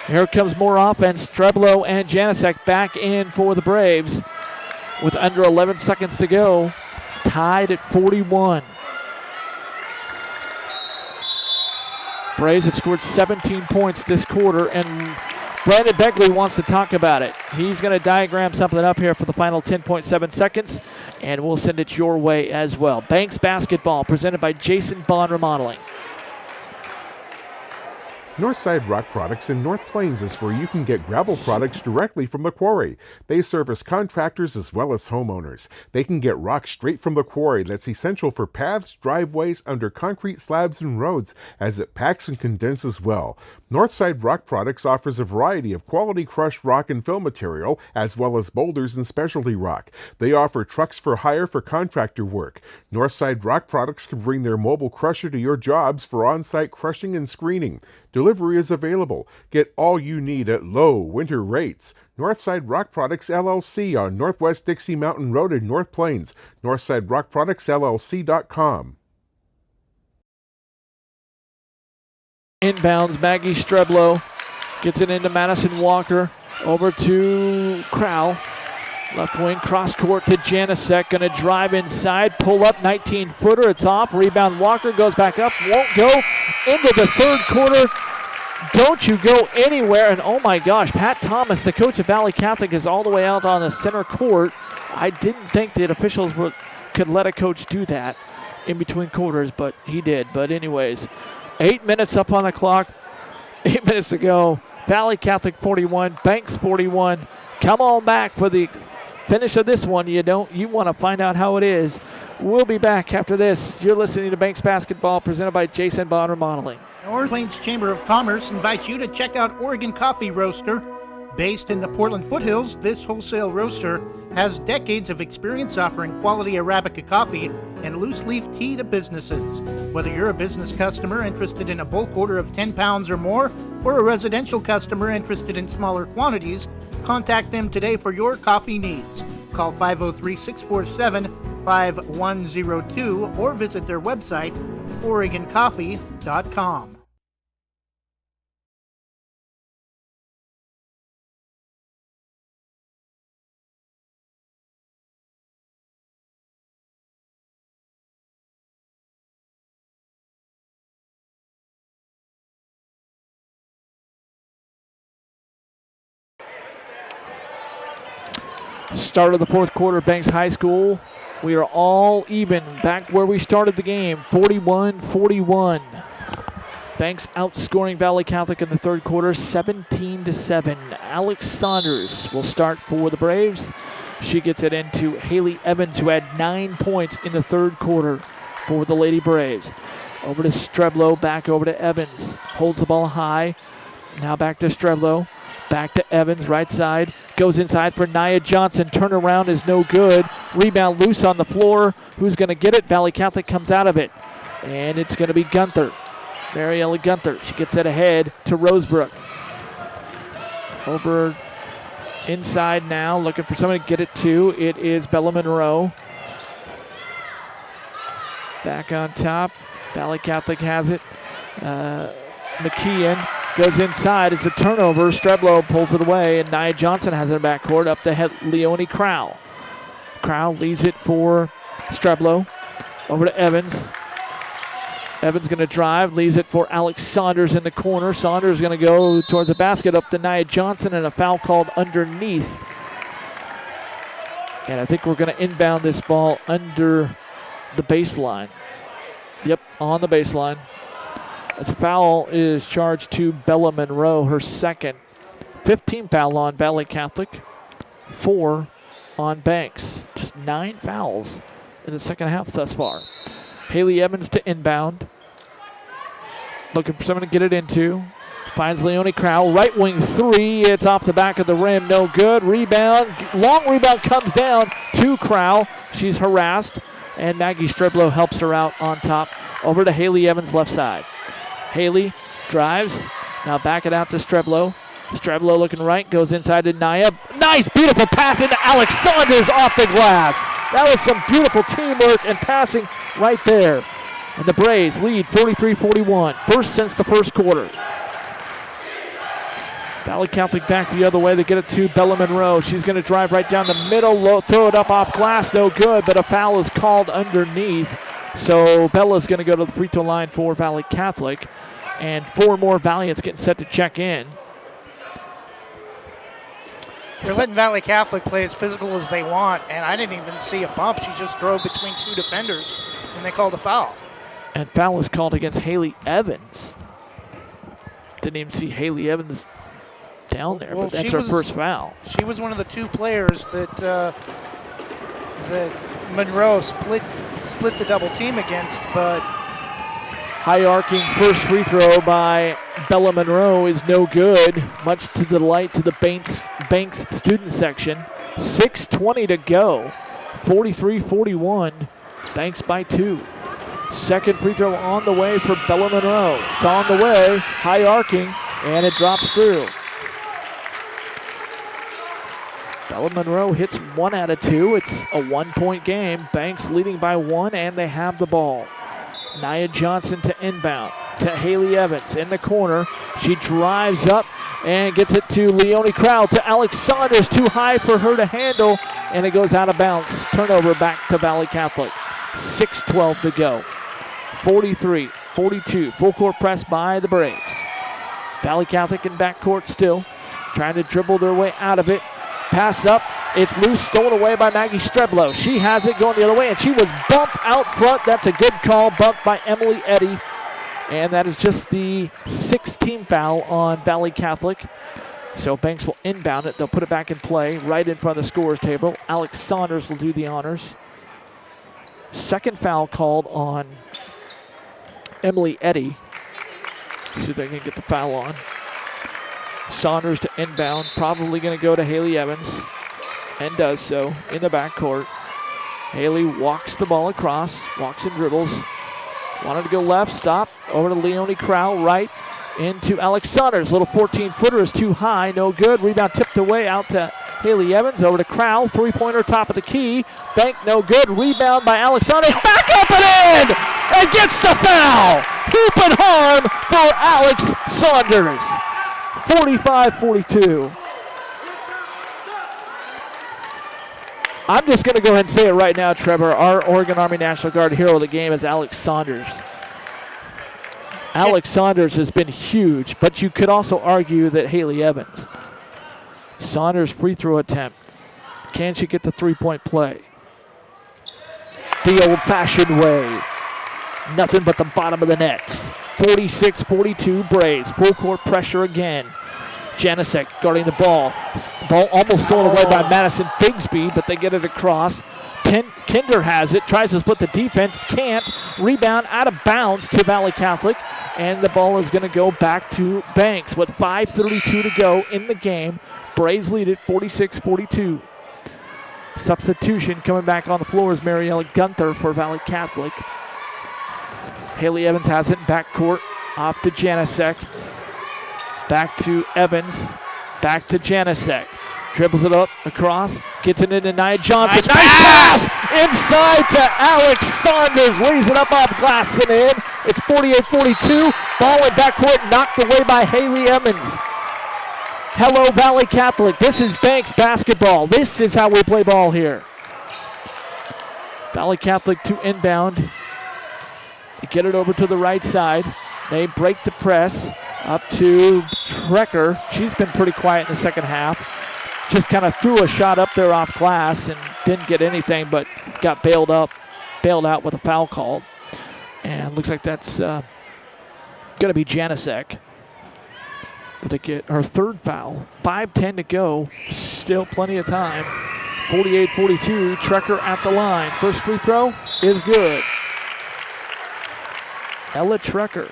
Here comes more offense. Streblo and Janicek back in for the Braves with under 11 seconds to go. Tied at 41. Braves have scored 17 points this quarter, and Brandon Begley wants to talk about it. He's going to diagram something up here for the final 10.7 seconds, and we'll send it your way as well. Banks basketball presented by Jason Bond Remodeling. Northside Rock Products in North Plains is where you can get gravel products directly from the quarry. They service contractors as well as homeowners. They can get rock straight from the quarry that's essential for paths, driveways, under concrete slabs and roads, as it packs and condenses well. Northside Rock Products offers a variety of quality crushed rock and fill material, as well as boulders and specialty rock. They offer trucks for hire for contractor work. Northside Rock Products can bring their mobile crusher to your jobs for on-site crushing and screening. Delivery is available. Get all you need at low winter rates. Northside Rock Products LLC on Northwest Dixie Mountain Road in North Plains. NorthsideRockProductsLLC.com. Inbounds, Maggie Streblo gets it into Madison Walker. Over to Crowell. Left wing, cross court to Janicek. Going to drive inside, pull up, 19-footer. It's off. Rebound, Walker goes back up. Won't go into the third quarter. Don't you go anywhere. And oh my gosh, Pat Thomas, the coach of Valley Catholic, is all the way out on the center court. I didn't think that officials could let a coach do that in between quarters, but he did. But anyways, 8 minutes up on the clock. 8 minutes to go. Valley Catholic 41, Banks 41. Come on back for the finish of this one. You want to find out how it is. We'll be back after this. You're listening to Banks Basketball presented by Jason Bond Remodeling. North Plains Chamber of Commerce invites you to check out Oregon Coffee Roaster. Based in the Portland foothills, this wholesale roaster has decades of experience offering quality Arabica coffee and loose leaf tea to businesses. Whether you're a business customer interested in a bulk order of 10 pounds or more, or a residential customer interested in smaller quantities, contact them today for your coffee needs. Call 503-647-5102 or visit their website, OregonCoffee.com. Start of the fourth quarter, Banks High School. We are all even, back where we started the game, 41-41. Banks outscoring Valley Catholic in the third quarter, 17-7. Alex Saunders will start for the Braves. She gets it into Haley Evans, who had 9 points in the third quarter for the Lady Braves. Over to Streblo, back over to Evans. Holds the ball high. Now back to Streblo. Back to Evans, right side. Goes inside for Nia Johnson. Turnaround is no good. Rebound loose on the floor. Who's going to get it? Valley Catholic comes out of it. And it's going to be Gunther. Mariella Gunther. She gets it ahead to Rosebrook. Over inside now, looking for somebody to get it to. It is Bella Monroe. Back on top. Valley Catholic has it. McKeon goes inside. It's a turnover. Streblo pulls it away, and Nia Johnson has it in backcourt up to Leonie Crowell. Crowell leaves it for Streblo. Over to Evans. Evans going to drive, leaves it for Alex Saunders in the corner. Saunders going to go towards the basket, up to Nia Johnson, and a foul called underneath. And I think we're going to inbound this ball under the baseline. Yep, on the baseline. As a foul is charged to Bella Monroe, her second. 15 foul on Valley Catholic, 4 on Banks. Just 9 fouls in the second half thus far. Haley Evans to inbound. Looking for someone to get it into. Finds Leonie Crowell. Right wing three. It's off the back of the rim. No good. Rebound. Long rebound comes down to Crowell. She's harassed. And Maggie Streblo helps her out on top. Over to Haley Evans left side. Haley drives. Now back it out to Streblo. Streblo looking right. Goes inside to Nia. Nice beautiful pass into Alex Saunders off the glass. That was some beautiful teamwork and passing right there. And the Braves lead 43-41. First since the first quarter. Valley Catholic back the other way. They get it to Bella Monroe. She's going to drive right down the middle, throw it up off glass. No good, but a foul is called underneath. So Bella's going to go to the free throw line for Valley Catholic. And 4 more Valiants getting set to check in. They're letting Valley Catholic play as physical as they want, and I didn't even see a bump. She just drove between 2 defenders, and they called a foul. And foul was called against Haley Evans. Didn't even see Haley Evans down there, but that's her first foul. She was one of the 2 players that Monroe split the double team against, but high arcing first free throw by Bella Monroe is no good, much to the delight to the Banks student section. 6:20 to go, 43-41, Banks by 2. Second free throw on the way for Bella Monroe. It's on the way, high arcing, and it drops through. Bella Monroe hits 1 out of 2. It's a 1-point game. Banks leading by 1, and they have the ball. Nia Johnson to inbound to Haley Evans in the corner. She drives up and gets it to Leonie Crowell, to Alex Saunders. Too high for her to handle, and it goes out of bounds. Turnover back to Valley Catholic. 6:12 to go. 43-42. Full court press by the Braves. Valley Catholic in backcourt still, trying to dribble their way out of it. Pass up. It's loose, stolen away by Maggie Streblo. She has it going the other way, and she was bumped out front. That's a good call, bumped by Emily Eddy. And that is just the 6th team foul on Valley Catholic. So Banks will inbound it. They'll put it back in play right in front of the scorer's table. Alex Saunders will do the honors. Second foul called on Emily Eddy. See if they can get the foul on. Saunders to inbound, probably going to go to Haley Evans, and does so in the backcourt. Haley walks the ball across, walks and dribbles. Wanted to go left, stop, over to Leonie Crowell, right, into Alex Saunders. Little 14-footer is too high, no good. Rebound tipped away out to Haley Evans, over to Crowell, 3-pointer, top of the key. Bank, no good. Rebound by Alex Saunders, back up and in! And gets the foul! Hoop and harm for Alex Saunders. 45-42. I'm just going to go ahead and say it right now, Trevor. Our Oregon Army National Guard hero of the game is Alex Saunders. Alex Saunders has been huge, but you could also argue that Haley Evans. Saunders' free throw attempt Can she get the three-point play? The old-fashioned way. Nothing but the bottom of the net. 46-42 Braves. Full court pressure again. Janicek guarding the ball. Ball almost thrown away by Madison Bigsby, but they get it across. Kinder has it. Tries to split the defense. Can't. Rebound out of bounds to Valley Catholic. And the ball is going to go back to Banks with 5:32 to go in the game. Braves lead it 46-42. Substitution coming back on the floor is Mariella Gunther for Valley Catholic. Haley Evans has it in backcourt. Off to Janicek. Back to Evans. Back to Janicek. Dribbles it up across. Gets it into Nia Johnson. Nice pass! Inside to Alex Saunders. Lays it up off glass and in. It's 48-42. Ball in backcourt knocked away by Haley Evans. Hello, Valley Catholic. This is Banks basketball. This is how we play ball here. Valley Catholic to inbound. They get it over to the right side. They break the press up to Trecker. She's been pretty quiet in the second half. Just kind of threw a shot up there off glass and didn't get anything, but got bailed out with a foul called. And looks like that's going to be Janicek. They get her third foul. 5:10 to go. Still plenty of time. 48-42. Trecker at the line. First free throw is good. Ella Trecker.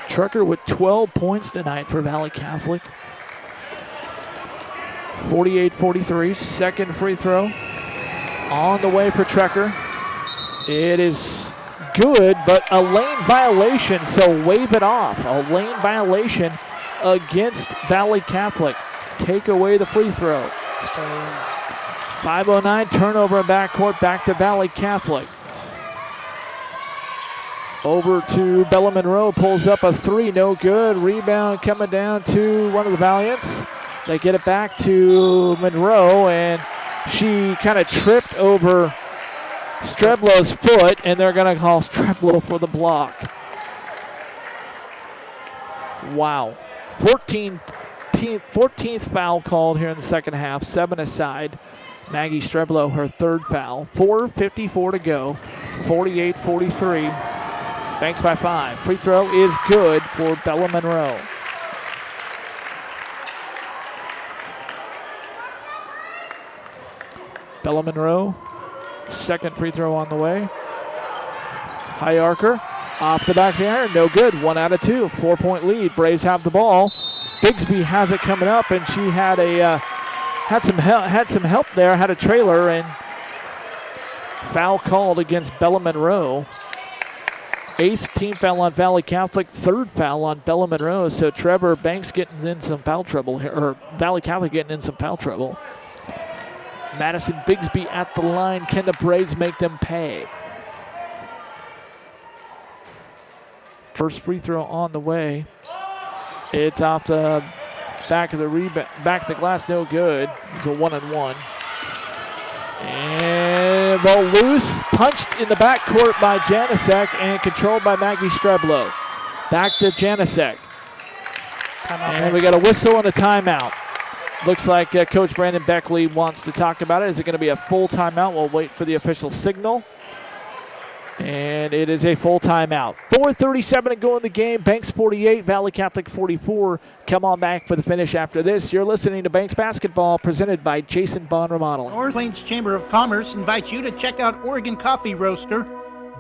Trecker with 12 points tonight for Valley Catholic. 48-43. Second free throw on the way for Trecker. It is good, but a lane violation, so wave it off. A lane violation against Valley Catholic. Take away the free throw. 5:09, turnover in backcourt, back to Valley Catholic. Over to Bella Monroe, pulls up a three, no good. Rebound coming down to one of the Valiants. They get it back to Monroe, and she kind of tripped over Streblow's foot, and they're going to call Streblow for the block. Wow. 14th foul called here in the second half. 7 aside. Maggie Streblow, her third foul. 4:54 to go. 48-43. Banks by 5. Free throw is good for Bella Monroe. Bella Monroe. Second free throw on the way. Hyarker off the back of the iron, no good. 1 out of 2. 4-point lead. Braves have the ball. Bigsby has it coming up, and she had some help there. Had a trailer, and foul called against Bella Monroe. 8th team foul on Valley Catholic. 3rd foul on Bella Monroe. So Trevor Banks getting in some foul trouble here, or Valley Catholic getting in some foul trouble. Madison Bigsby at the line. Can the Braves make them pay? First free throw on the way. It's off the back of the back of the glass, no good. It's a 1-and-1. And ball loose, punched in the backcourt by Janicek and controlled by Maggie Streblow. Back to Janicek. And we got a whistle and a timeout. Looks like Coach Brandon Beckley wants to talk about it. Is it going to be a full timeout? We'll wait for the official signal. And it is a full timeout. 4:37 to go in the game. Banks 48, Valley Catholic 44. Come on back for the finish after this. You're listening to Banks Basketball, presented by Jason Bond Remodeling. North Plains Chamber of Commerce invites you to check out Oregon Coffee Roaster.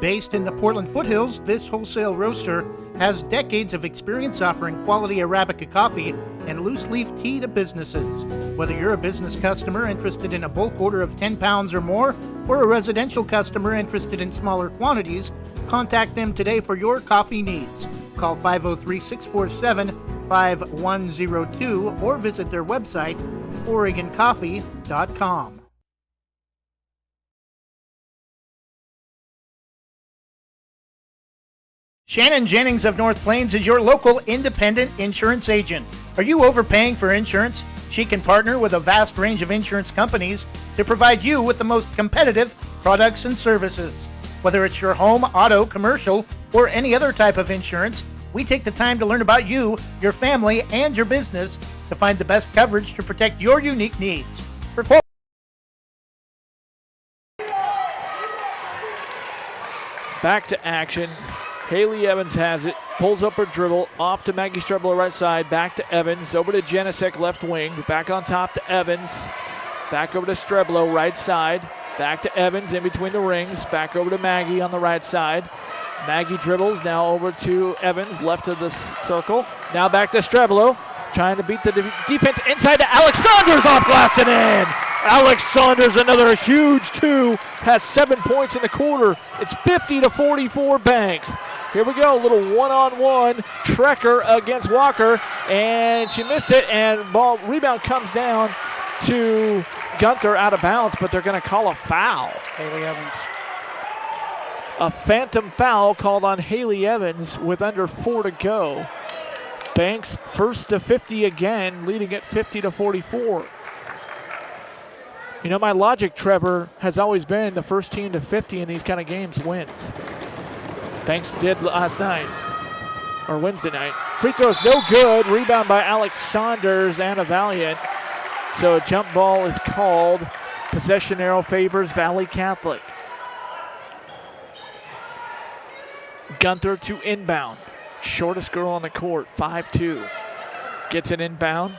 Based in the Portland foothills, this wholesale roaster has decades of experience offering quality Arabica coffee and loose leaf tea to businesses. Whether you're a business customer interested in a bulk order of 10 pounds or more, or a residential customer interested in smaller quantities, contact them today for your coffee needs. Call 503-647-5102 or visit their website, OregonCoffee.com. Shannon Jennings of North Plains is your local independent insurance agent. Are you overpaying for insurance? She can partner with a vast range of insurance companies to provide you with the most competitive products and services. Whether it's your home, auto, commercial, or any other type of insurance, we take the time to learn about you, your family, and your business to find the best coverage to protect your unique needs. For Back to action. Haley Evans has it, pulls up her dribble, off to Maggie Strebler right side, back to Evans, over to Janicek left wing, back on top to Evans, back over to Streblo right side, back to Evans in between the rings, back over to Maggie on the right side. Maggie dribbles, now over to Evans, left of the circle, now back to Streblo, trying to beat the defense inside to Alex Saunders, off glass and in! Alex Saunders, another huge two, has 7 points in the quarter. It's 50-44 Banks. Here we go, a little one-on-one. Trekker against Walker, and she missed it, and rebound comes down to Gunther out of bounds, but they're going to call a foul. Haley Evans. A phantom foul called on Haley Evans with under 4 to go. Banks first to 50 again, leading it 50-44. You know, my logic, Trevor, has always been the first team to 50 in these kind of games wins. Banks did last night, or Wednesday night. Free throw's no good. Rebound by Alex Saunders and a Valiant. So a jump ball is called. Possession arrow favors Valley Catholic. Gunther to inbound. Shortest girl on the court, 5'2". Gets an inbound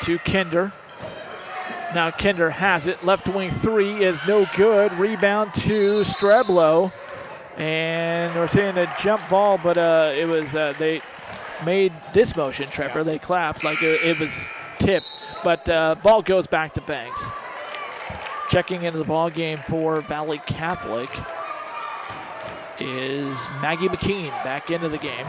to Kinder. Now Kinder has it. Left wing three is no good. Rebound to Streblo. And we're seeing a jump ball, but it was they made this motion, Trevor. Yeah. They clapped like it was tipped. But ball goes back to Banks. Checking into the ball game for Valley Catholic is Maggie McKean back into the game.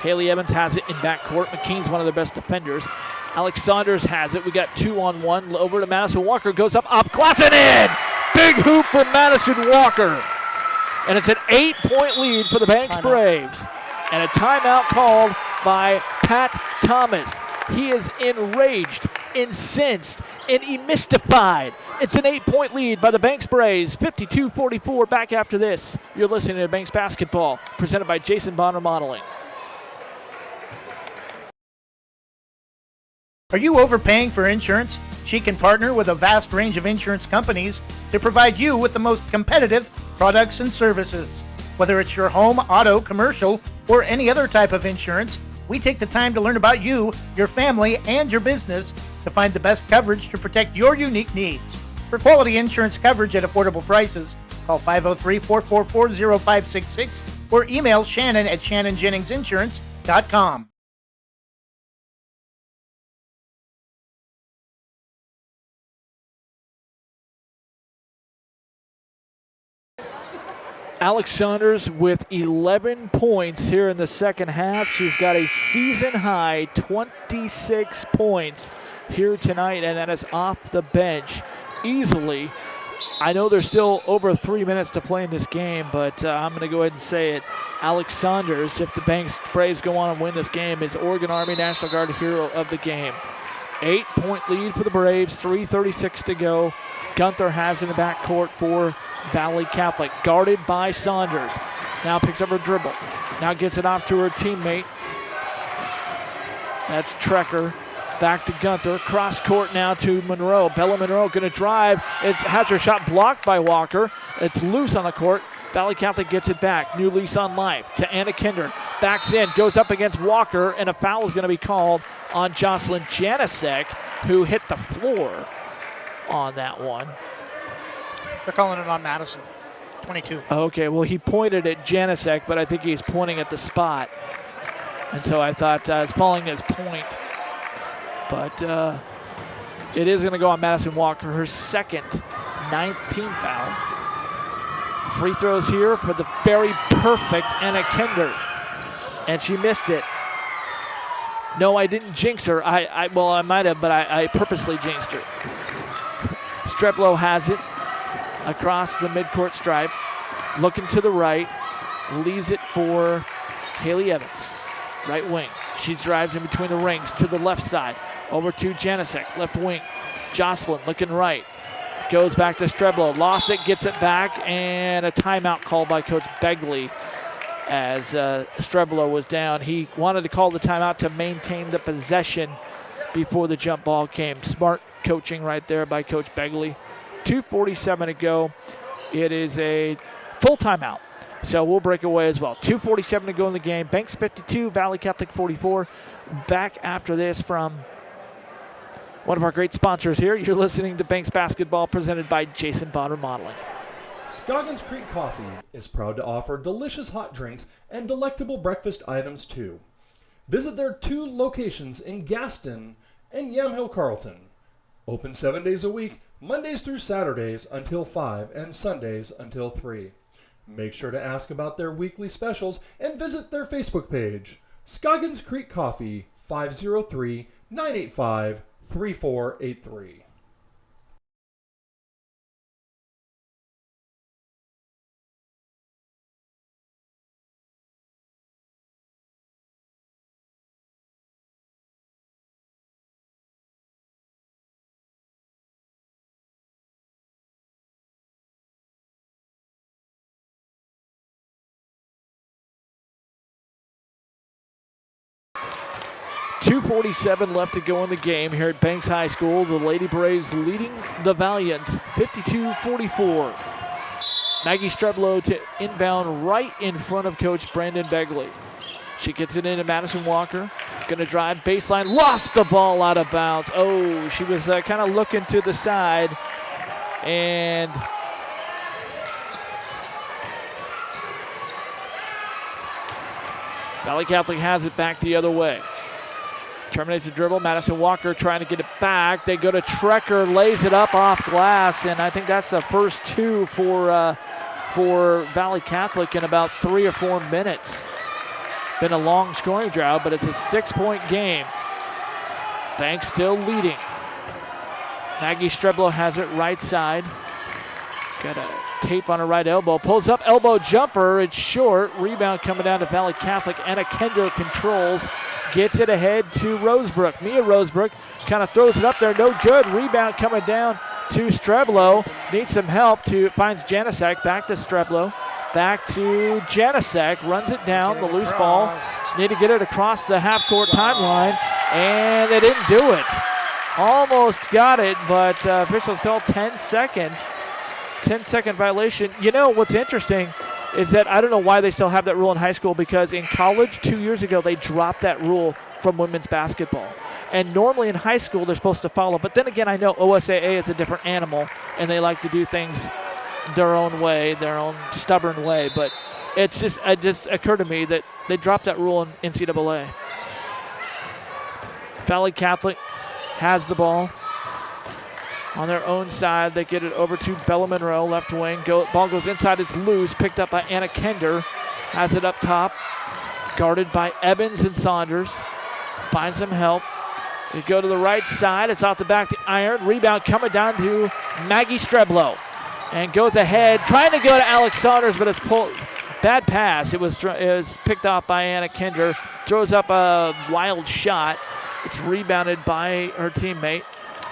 Haley Evans has it in backcourt. McKean's one of their best defenders. Alex Saunders has it. We got 2-on-1. Over to Madison Walker. Goes up glass and in! Big hoop for Madison Walker. And it's an 8-point lead for the Banks Braves. And a timeout called by Pat Thomas. He is enraged, incensed, and mystified. It's an 8-point lead by the Banks Braves, 52-44. Back after this. You're listening to Banks Basketball, presented by Jason Bonner Modeling. Are you overpaying for insurance? She can partner with a vast range of insurance companies to provide you with the most competitive products and services. Whether it's your home, auto, commercial, or any other type of insurance, we take the time to learn about you, your family, and your business to find the best coverage to protect your unique needs. For quality insurance coverage at affordable prices, call 503-444-0566 or email Shannon at shannonjenningsinsurance.com. Alex Saunders with 11 points here in the second half. She's got a season-high 26 points here tonight, and that is off the bench easily. I know there's still over 3 minutes to play in this game, but I'm going to go ahead and say it. Alex Saunders, if the Banks Braves go on and win this game, is Oregon Army National Guard hero of the game. 8-point lead for the Braves, 3:36 to go. Gunther has in the backcourt for Valley Catholic, guarded by Saunders. Now picks up her dribble. Now gets it off to her teammate. That's Trekker. Back to Gunther. Cross court now to Monroe. Bella Monroe going to drive. It has her shot blocked by Walker. It's loose on the court. Valley Catholic gets it back. New lease on life to Anna Kinder. Backs in, goes up against Walker, and a foul is going to be called on Jocelyn Janicek, who hit the floor on that one. They're calling it on Madison, 22. Okay, well, he pointed at Janicek, but I think he's pointing at the spot. And so I thought it's falling his point. But it is going to go on Madison Walker, her second 19th foul. Free throws here for the very perfect Anna Kinder. And she missed it. No, I didn't jinx her. Well, I might have, but I purposely jinxed her. Streblo has it across the midcourt stripe, looking to the right, leaves it for Haley Evans, right wing. She drives in between the rings to the left side, over to Janicek, left wing. Jocelyn looking right, goes back to Streblo, lost it, gets it back, and a timeout called by Coach Begley as Streblo was down. He wanted to call the timeout to maintain the possession, before the jump ball came. Smart coaching right there by Coach Begley. 2:47 to go. It is a full timeout. So we'll break away as well. 2:47 to go in the game. Banks 52, Valley Catholic 44. Back after this from one of our great sponsors here. You're listening to Banks Basketball presented by Jason Bond Remodeling. Scoggins Creek Coffee is proud to offer delicious hot drinks and delectable breakfast items too. Visit their 2 locations in Gaston and Yamhill Carlton. Open 7 days a week, Mondays through Saturdays until 5 and Sundays until 3. Make sure to ask about their weekly specials and visit their Facebook page. Scoggins Creek Coffee, 503-985-3483. .247 left to go in the game here at Banks High School. The Lady Braves leading the Valiants 52-44. Maggie Streblow to inbound right in front of Coach Brandon Begley. She gets it into Madison Walker. Going to drive baseline. Lost the ball out of bounds. Oh, she was kind of looking to the side. And Valley Catholic has it back the other way. Terminates the dribble. Madison Walker trying to get it back. They go to Trecker, lays it up off glass, and I think that's the first 2 for Valley Catholic in about 3 or 4 minutes. Been a long scoring drought, but it's a 6-point game. Banks still leading. Maggie Streblow has it right side. Got a tape on her right elbow. Pulls up, elbow jumper. It's short. Rebound coming down to Valley Catholic. Anna Kender controls. Gets it ahead to Rosebrook. Mia Rosebrook kind of throws it up there. No good. Rebound coming down to Streblow. Needs some help. Finds Janasek. Back to Streblow. Back to Janasek. Runs it down. The loose ball. Need to get it across the half-court timeline. And they didn't do it. Almost got it, but officials called 10 seconds. 10-second violation. You know what's interesting is that I don't know why they still have that rule in high school, because in college 2 years ago they dropped that rule from women's basketball. And normally in high school they're supposed to follow. But then again, I know OSAA is a different animal and they like to do things their own way, their own stubborn way. But it just occurred to me that they dropped that rule in NCAA. Valley Catholic has the ball. On their own side, they get it over to Bella Monroe, left wing. Ball goes inside, it's loose, picked up by Anna Kender. Has it up top, guarded by Evans and Saunders. Finds some help. They go to the right side, it's off the back to Iron. Rebound coming down to Maggie Streblow. And goes ahead, trying to go to Alex Saunders, but it's pulled. Bad pass. It was picked off by Anna Kender. Throws up a wild shot. It's rebounded by her teammate.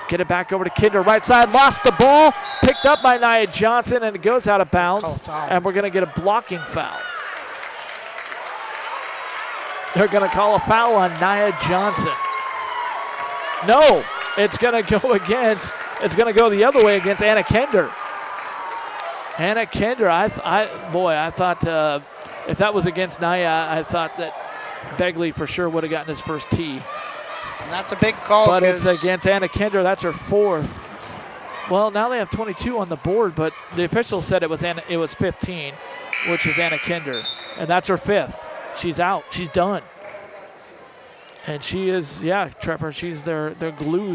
Get it back over to Kinder, right side, lost the ball, picked up by Nia Johnson, and it goes out of bounds, and we're going to get a blocking foul. They're going to call a foul on Nia Johnson. No, it's going to go the other way against Anna Kender. Anna Kender, I thought if that was against Nia, I thought that Begley for sure would have gotten his first tee. And that's a big call. But it's against Anna Kender. That's her 4th. Well, now they have 22 on the board, but the official said it was 15, which is Anna Kender. And that's her 5th. She's out. She's done. And she is, Trevor, she's their glue.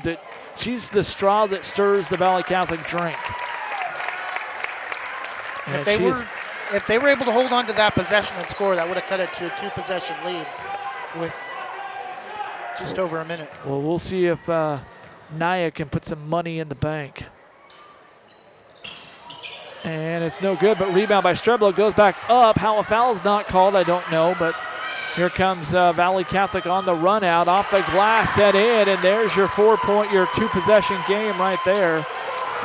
She's the straw that stirs the Valley Catholic drink. If they were able to hold on to that possession and score, that would have cut it to a 2-possession lead with just over a minute. Well, we'll see if Nia can put some money in the bank. And it's no good, but rebound by Streblow goes back up. How a foul's not called, I don't know, but here comes Valley Catholic on the run out, off the glass, set in, and there's your 2-possession game right there.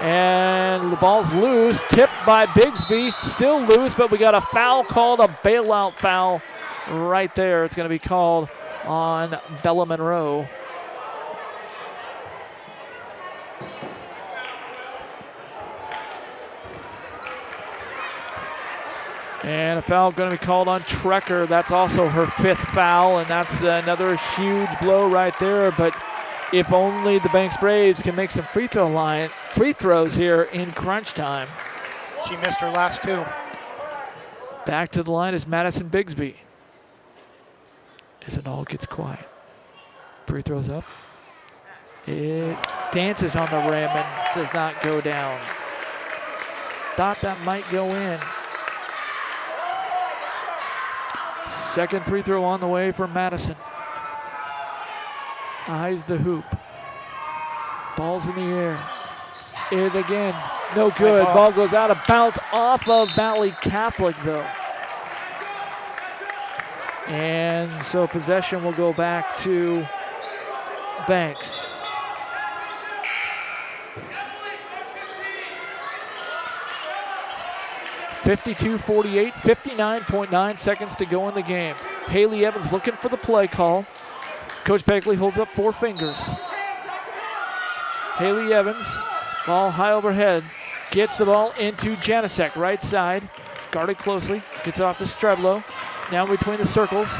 And the ball's loose, tipped by Bigsby, still loose, but we got a foul called, a bailout foul right there. It's going to be called on Bella Monroe. And a foul going to be called on Trecker. That's also her 5th foul, and that's another huge blow right there. But if only the Banks Braves can make some free throws here in crunch time. She missed her last 2. Back to the line is Madison Bigsby. As it all gets quiet. Free throws up. It dances on the rim and does not go down. Thought that might go in. Second free throw on the way for Madison. Eyes the hoop. Ball's in the air. It again. No good. Ball goes out of bounds off of Valley Catholic, though. And so possession will go back to Banks. (52-48), 59.9 seconds to go in the game. Haley Evans looking for the play call. Coach Begley holds up 4 fingers. Haley Evans, ball high overhead, gets the ball into Janasek, right side, guarded closely, gets it off to Streblo. Now between the circles,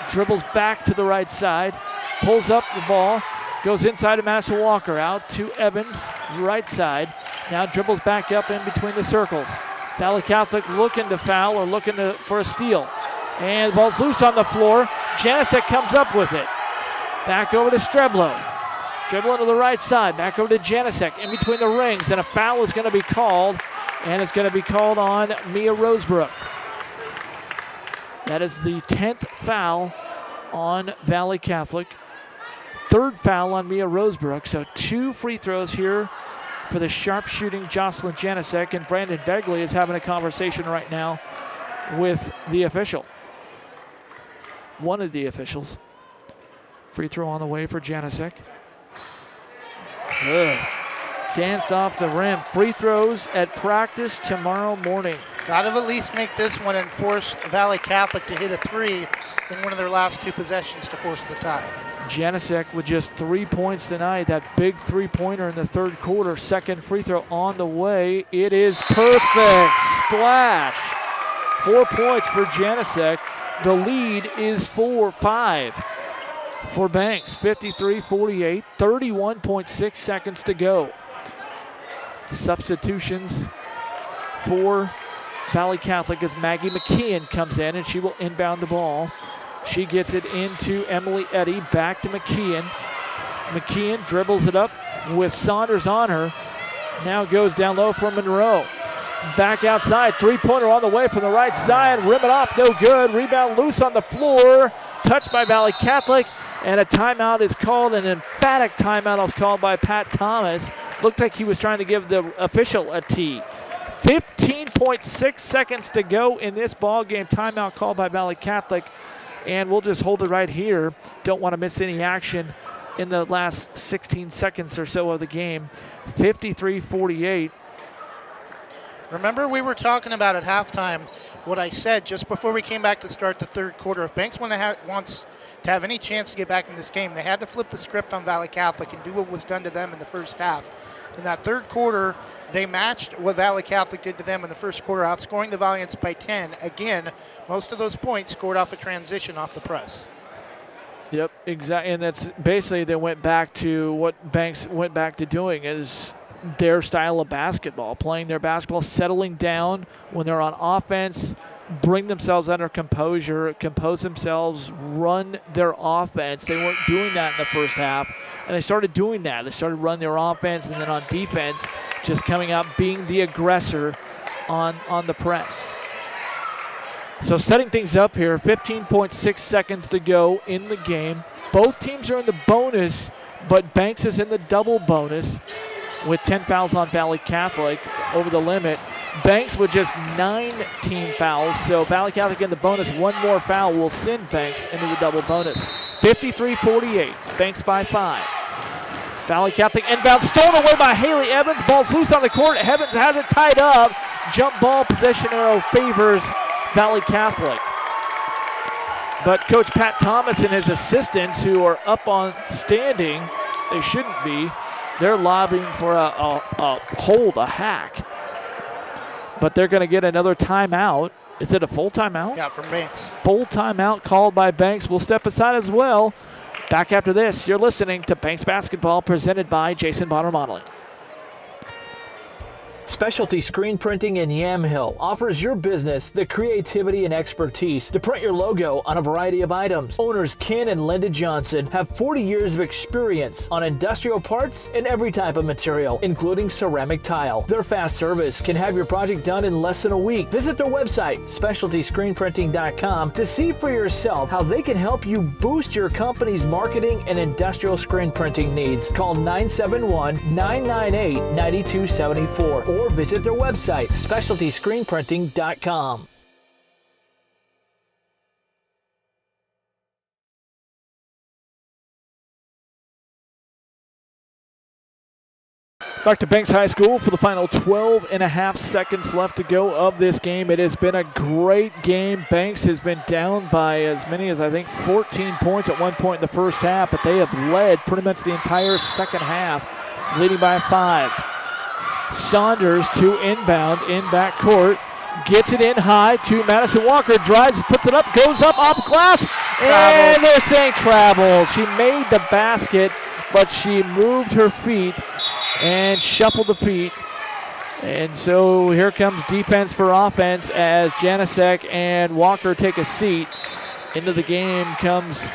dribbles back to the right side, pulls up the ball, goes inside to Madison Walker, out to Evans, right side. Now dribbles back up in between the circles. Valley Catholic looking to foul or looking for a steal. And the ball's loose on the floor. Janasek comes up with it. Back over to Streblo. Dribbling to the right side. Back over to Janasek in between the rings. And a foul is going to be called. And it's going to be called on Mia Rosebrook. That is the 10th foul on Valley Catholic. 3rd foul on Mia Rosebrook. So 2 free throws here for the sharpshooting Jocelyn Janasek, and Brandon Begley is having a conversation right now with the official. One of the officials. Free throw on the way for Janasek. Good. Danced off the rim. Free throws at practice tomorrow morning. Got to at least make this one and force Valley Catholic to hit a 3 in one of their last 2 possessions to force the tie. Janasek with just 3 points tonight. That big 3-pointer in the 3rd quarter. Second free throw on the way. It is perfect. Splash. 4 points for Janasek. The lead is 5 for Banks. 53-48. 31.6 seconds to go. Substitutions for Valley Catholic as Maggie McKeon comes in, and she will inbound the ball. She gets it into Emily Eddy, back to McKeon. McKeon dribbles it up with Saunders on her. Now goes down low for Monroe. Back outside, 3-pointer on the way from the right side. Rim it off, no good. Rebound loose on the floor. Touched by Valley Catholic. And a timeout is called, an emphatic timeout was called by Pat Thomas. Looked like he was trying to give the official a tee. 15.6 seconds to go in this ball game. Timeout called by Valley Catholic. And we'll just hold it right here. Don't want to miss any action in the last 16 seconds or so of the game. 53-48. Remember, we were talking about at halftime what I said just before we came back to start the 3rd quarter. If Banks wants to have any chance to get back in this game, they had to flip the script on Valley Catholic and do what was done to them in the first half. In that 3rd quarter, they matched what Valley Catholic did to them in the 1st quarter, outscoring the Valiants by 10. Again, most of those points scored off a transition off the press. Yep, exactly. And that's basically they went back to what Banks went back to doing is their style of basketball, playing their basketball, settling down when they're on offense, bring themselves under composure, compose themselves, run their offense. They weren't doing that in the first half, and they started doing that. They started running their offense, and then on defense, just coming out, being the aggressor on the press. So setting things up here, 15.6 seconds to go in the game. Both teams are in the bonus, but Banks is in the double bonus with 10 fouls on Valley Catholic over the limit. Banks with just 9 team fouls, so Valley Catholic in the bonus. One more foul will send Banks into the double bonus. 53-48, Banks by 5. Valley Catholic inbound, stolen away by Haley Evans. Ball's loose on the court. Evans has it tied up. Jump ball possession arrow favors Valley Catholic. But Coach Pat Thomas and his assistants, who are up on standing, they shouldn't be, They're lobbying for a hold, a hack. But they're going to get another timeout. Is it a full timeout? Yeah, from Banks. Full timeout called by Banks. We'll step aside as well. Back after this, you're listening to Banks Basketball presented by Jason Bonner Modeling. Specialty Screen Printing in Yamhill offers your business the creativity and expertise to print your logo on a variety of items. Owners Ken and Linda Johnson have 40 years of experience on industrial parts and every type of material, including ceramic tile. Their fast service can have your project done in less than a week. Visit their website, specialtyscreenprinting.com, to see for yourself how they can help you boost your company's marketing and industrial screen printing needs. Call 971-998-9274 or visit their website, specialtyscreenprinting.com. Back to Banks High School for the final 12 and a half seconds left to go of this game. It has been a great game. Banks has been down by as many as, I think, 14 points at one point in the first half, but they have led pretty much the entire second half, leading by 5. Saunders to inbound in backcourt. Gets it in high to Madison Walker. Drives, puts it up, goes up off glass. And they're saying travel. She made the basket, but she moved her feet and shuffled the feet. And so here comes defense for offense as Janasek and Walker take a seat. Into the game comes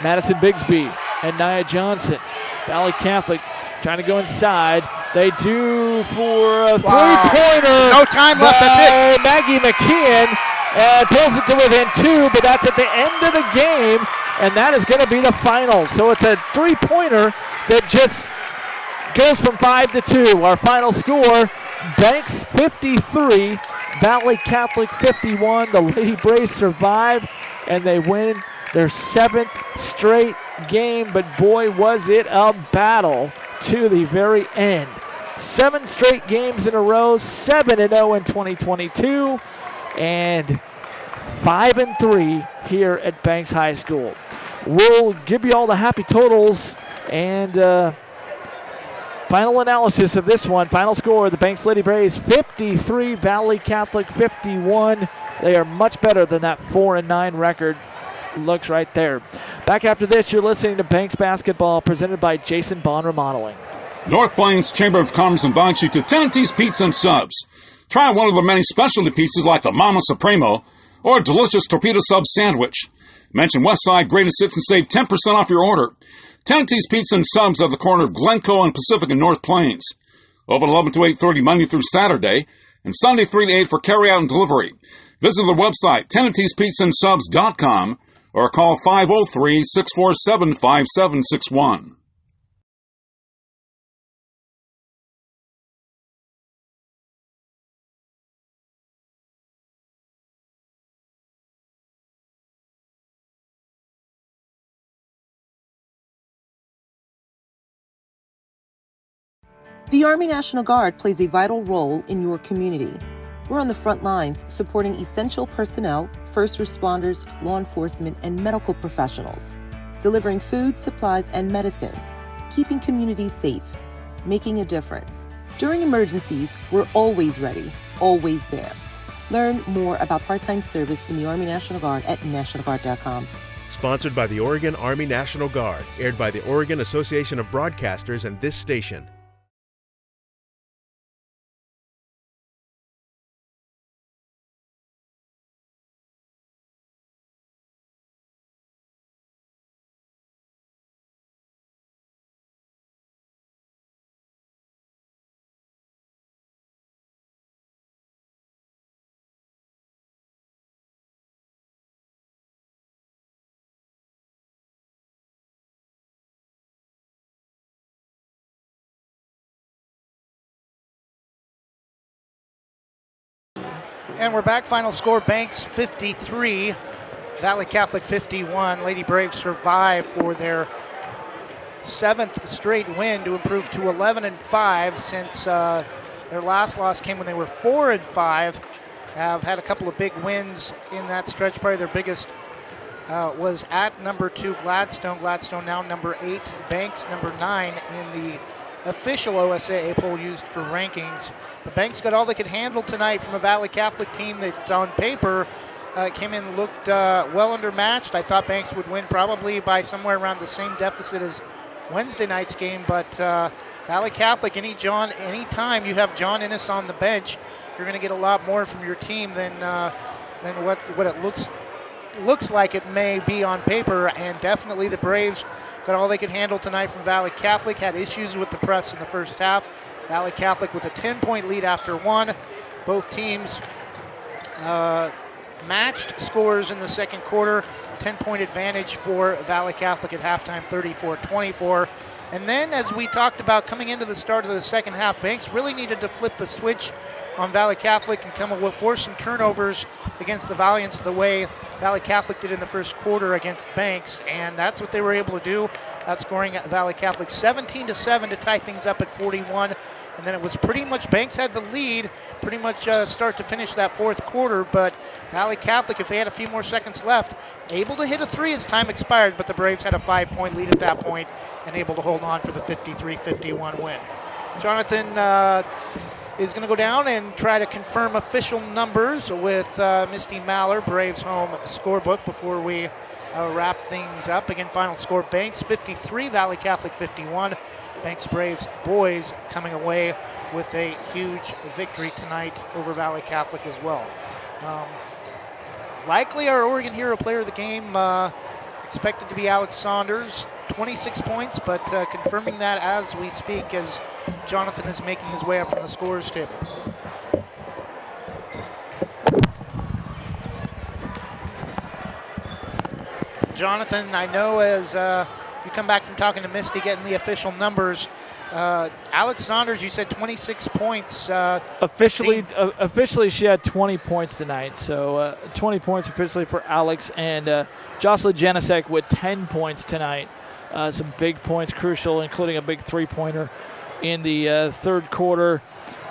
Madison Bigsby and Nia Johnson. Valley Catholic trying to go inside. They do for a three-pointer. No time left, that's it. Maggie McKeon and pulls it to within 2, but that's at the end of the game, and that is going to be the final. So it's a three-pointer that just goes from 5 to 2. Our final score, Banks 53, Valley Catholic 51. The Lady Braves survive, and they win their 7th straight game, but boy, was it a battle to the very end. 7 straight games in a row, 7-0 in 2022, and 5-3 here at Banks High School. We'll give you all the happy totals and final analysis of this one. Final score, the Banks Lady Braves 53, Valley Catholic 51. They are much better than that 4-9 record looks right there. Back after this, you're listening to Banks Basketball presented by Jason Bond Remodeling. North Plains Chamber of Commerce invites you to Tendencies Pizza and Subs. Try one of the many specialty pizzas like the Mama Supremo or a delicious torpedo sub sandwich. Mention Westside Greatest Hits and save 10% off your order. Tendencies Pizza and Subs at the corner of Glencoe and Pacific in North Plains. Open 11 to 8:30 Monday through Saturday and Sunday 3 to 8 for carry-out and delivery. Visit their website, Tendencies.PizzaandSubs.com, or call 503-647-5761. The Army National Guard plays a vital role in your community. We're on the front lines supporting essential personnel, first responders, law enforcement, and medical professionals, delivering food, supplies, and medicine, keeping communities safe, making a difference. During emergencies, we're always ready, always there. Learn more about part-time service in the Army National Guard at nationalguard.com. Sponsored by the Oregon Army National Guard, aired by the Oregon Association of Broadcasters and this station. And we're back. Final score, Banks 53, Valley Catholic 51. Lady Braves survive for their 7th straight win to improve to 11-5 since their last loss came when they were 4-5. Have had a couple of big wins in that stretch, probably their biggest was at number 2 Gladstone. Gladstone now number 8. Banks number 9 in the official OSAA poll used for rankings. The Banks got all they could handle tonight from a Valley Catholic team that on paper came in, looked well undermatched. I thought Banks would win probably by somewhere around the same deficit as Wednesday night's game, but Valley Catholic, any time you have John Innes on the bench, you're going to get a lot more from your team than what it looks like it may be on paper. And definitely the Braves got all they could handle tonight from Valley Catholic. Had issues with the press in the first half. Valley Catholic with a 10-point lead after one. Both teams matched scores in the second quarter. 10-point advantage for Valley Catholic at halftime, 34-24. And then, as we talked about coming into the start of the second half, Banks really needed to flip the switch on Valley Catholic and force some turnovers against the Valiants the way Valley Catholic did in the first quarter against Banks, and that's what they were able to do, outscoring Valley Catholic 17-7 to tie things up at 41. And then it was pretty much Banks had the lead pretty much start to finish that fourth quarter, but Valley Catholic, if they had a few more seconds left, able to hit a 3 as time expired, but the Braves had a 5-point lead at that point and able to hold on for the 53-51 win. Jonathan is going to go down and try to confirm official numbers with Misty Maller, Braves home scorebook, before we wrap things up. Again, final score, Banks 53, Valley Catholic 51. Banks Braves boys coming away with a huge victory tonight over Valley Catholic as well. Likely our Oregon Hero player of the game, expected to be Alex Saunders, 26 points, but confirming that as we speak as Jonathan is making his way up from the scorers table. Jonathan, I know as you come back from talking to Misty, getting the official numbers, Alex Saunders, you said 26 points. Officially, she had 20 points tonight. So 20 points officially for Alex, and Jocelyn Janisek with 10 points tonight. Some big points, crucial, including a big three-pointer in the third quarter.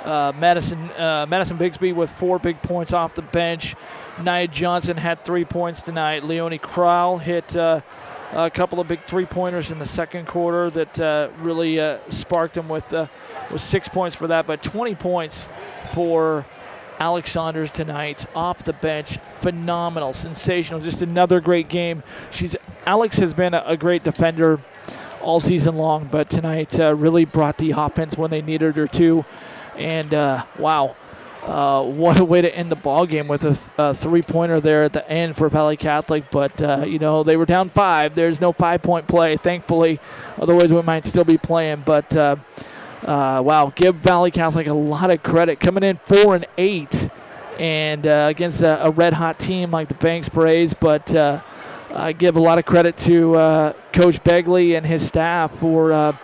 Madison Bigsby with 4 big points off the bench. Nia Johnson had 3 points tonight. Leonie Crowell hit a couple of big three-pointers in the second quarter that really sparked him with 6 points for that. But 20 points for Alex Saunders tonight off the bench. Phenomenal, sensational, just another great game. Alex has been a great defender all season long, but tonight really brought the offense when they needed her to. And wow, what a way to end the ball game with a three-pointer there at the end for Valley Catholic. But they were down 5. There's no 5-point play, thankfully. Otherwise, we might still be playing. But wow, give Valley Catholic a lot of credit, coming in 4-8, and against a red-hot team like the Banks Braves. But I give a lot of credit to Coach Begley and his staff for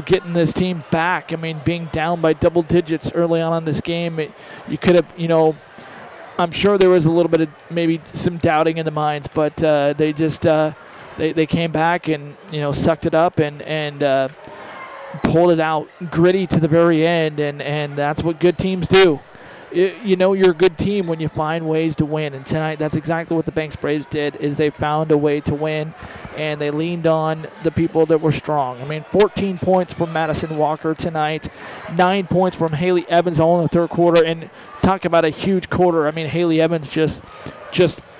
getting this team back. I mean, being down by double digits early on in this game, you could have, I'm sure there was a little bit of maybe some doubting in the minds, but they just they came back and sucked it up and pulled it out gritty to the very end, and that's what good teams do. You're a good team when you find ways to win, and tonight that's exactly what the Banks Braves did. Is they found a way to win, and they leaned on the people that were strong. I mean, 14 points from Madison Walker tonight, 9 points from Haley Evans all in the third quarter, and talk about a huge quarter. I mean, Haley Evans just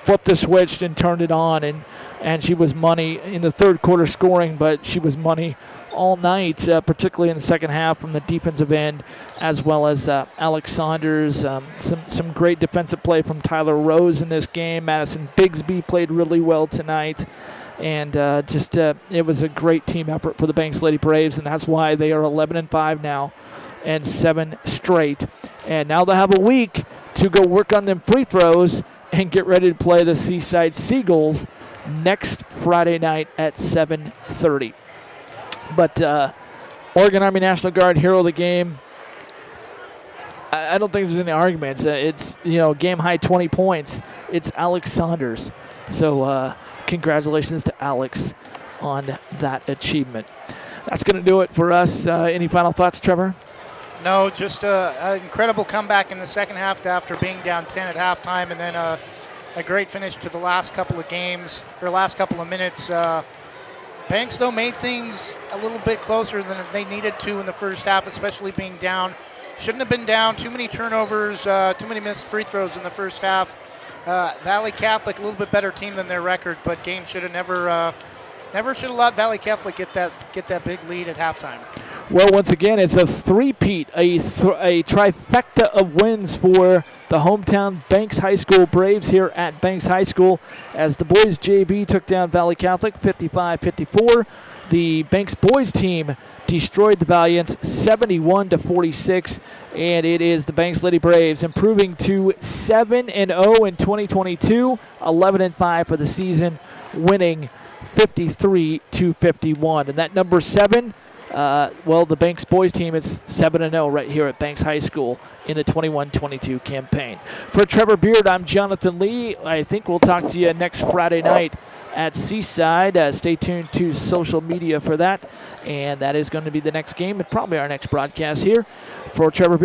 flipped the switch and turned it on, and she was money in the third quarter scoring, but she was money all night, particularly in the second half from the defensive end, as well as Alex Saunders. Some great defensive play from Tyler Rose in this game. Madison Bigsby played really well tonight. And it was a great team effort for the Banks Lady Braves, and that's why they are 11-5 now and 7 straight. And now they'll have a week to go work on them free throws and get ready to play the Seaside Seagulls next Friday night at 7:30. But Oregon Army National Guard hero of the game, I don't think there's any arguments. It's game high 20 points. It's Alex Saunders. So congratulations to Alex on that achievement. That's going to do it for us. Any final thoughts, Trevor? No, just an incredible comeback in the second half after being down 10 at halftime, and then a great finish to the last couple of games, or last couple of minutes. Banks, though, made things a little bit closer than they needed to in the first half, especially being down. Shouldn't have been down. Too many turnovers, too many missed free throws in the first half. Valley Catholic, a little bit better team than their record, but game should have never should have let Valley Catholic get that big lead at halftime. Well, once again, it's a three-peat, a trifecta of wins for the hometown Banks High School Braves here at Banks High School, as the boys JV took down Valley Catholic 55-54. The Banks boys team destroyed the Valiants 71-46, and it is the Banks Lady Braves improving to 7-0 in 2022, 11-5 for the season, winning 53-51. And that number 7, the Banks boys team is 7-0 right here at Banks High School in the 21-22 campaign. For Trevor Beard, I'm Jonathan Lee. I think we'll talk to you next Friday night at Seaside. Stay tuned to social media for that, and that is going to be the next game and probably our next broadcast here. For Trevor Beard,